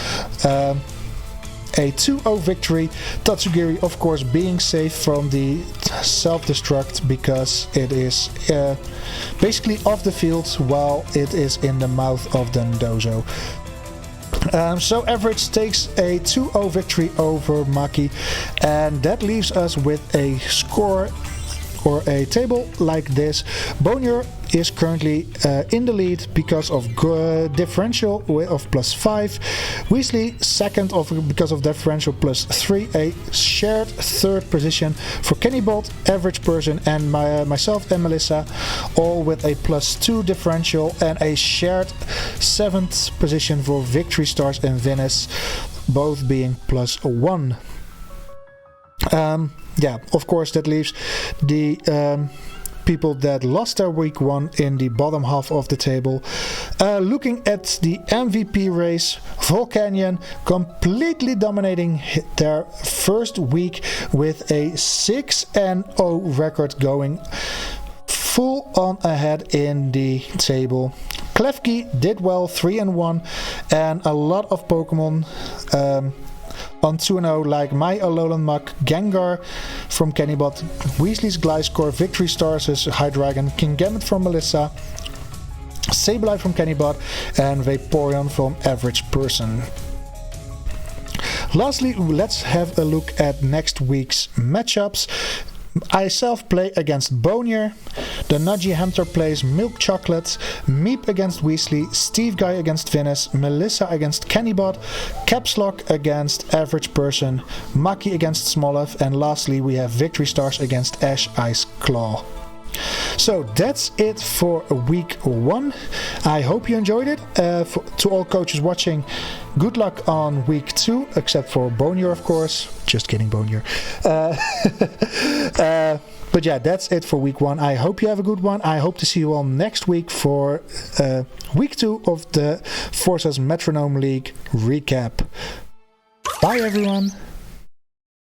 [SPEAKER 2] a 2-0 victory. Tatsugiri, of course, being safe from the self-destruct because it is basically off the field while it is in the mouth of Dondozo. So Average takes a 2-0 victory over Maki, and that leaves us with a score or a table like this. Bonnier is currently in the lead because of differential of +5. Weasley second because of differential +3. A shared third position for Kenny Bolt, Average Person, and myself and Melissa, all with a +2 differential, and a shared 7th position for Victory Stars and Venice, both being +1. Yeah, of course that leaves the people that lost their week 1 in the bottom half of the table. Looking at the MVP race, Volcanion completely dominating their first week with a 6-0 record, going full on ahead in the table. Klefki did well, 3-1, and a lot of Pokemon on 2-0, like my Alolan Muck, Gengar from Kennybot, Weasley's Gliscor, Victory Stars, Hydreigon, Kingambit from Melissa, Sableye from Kennybot, and Vaporeon from Average Person. Lastly, let's have a look at next week's matchups. I self-play against Bonier, the Nudgy Hamster plays Milk Chocolate, Meep against Weasley, Steve Guy against Venus, Melissa against Kennybot, Capslock against Average Person, Maki against Smoliv, and lastly we have Victory Stars against Ash Ice Claw. So that's it for week 1. I hope you enjoyed it. To all coaches watching, good luck on week 2, except for Bonier, of course. Just kidding, Bonier. But yeah, that's it for week 1. I hope you have a good one. I hope to see you all next week for week 2 of the Forza's Metronome League recap. Bye everyone.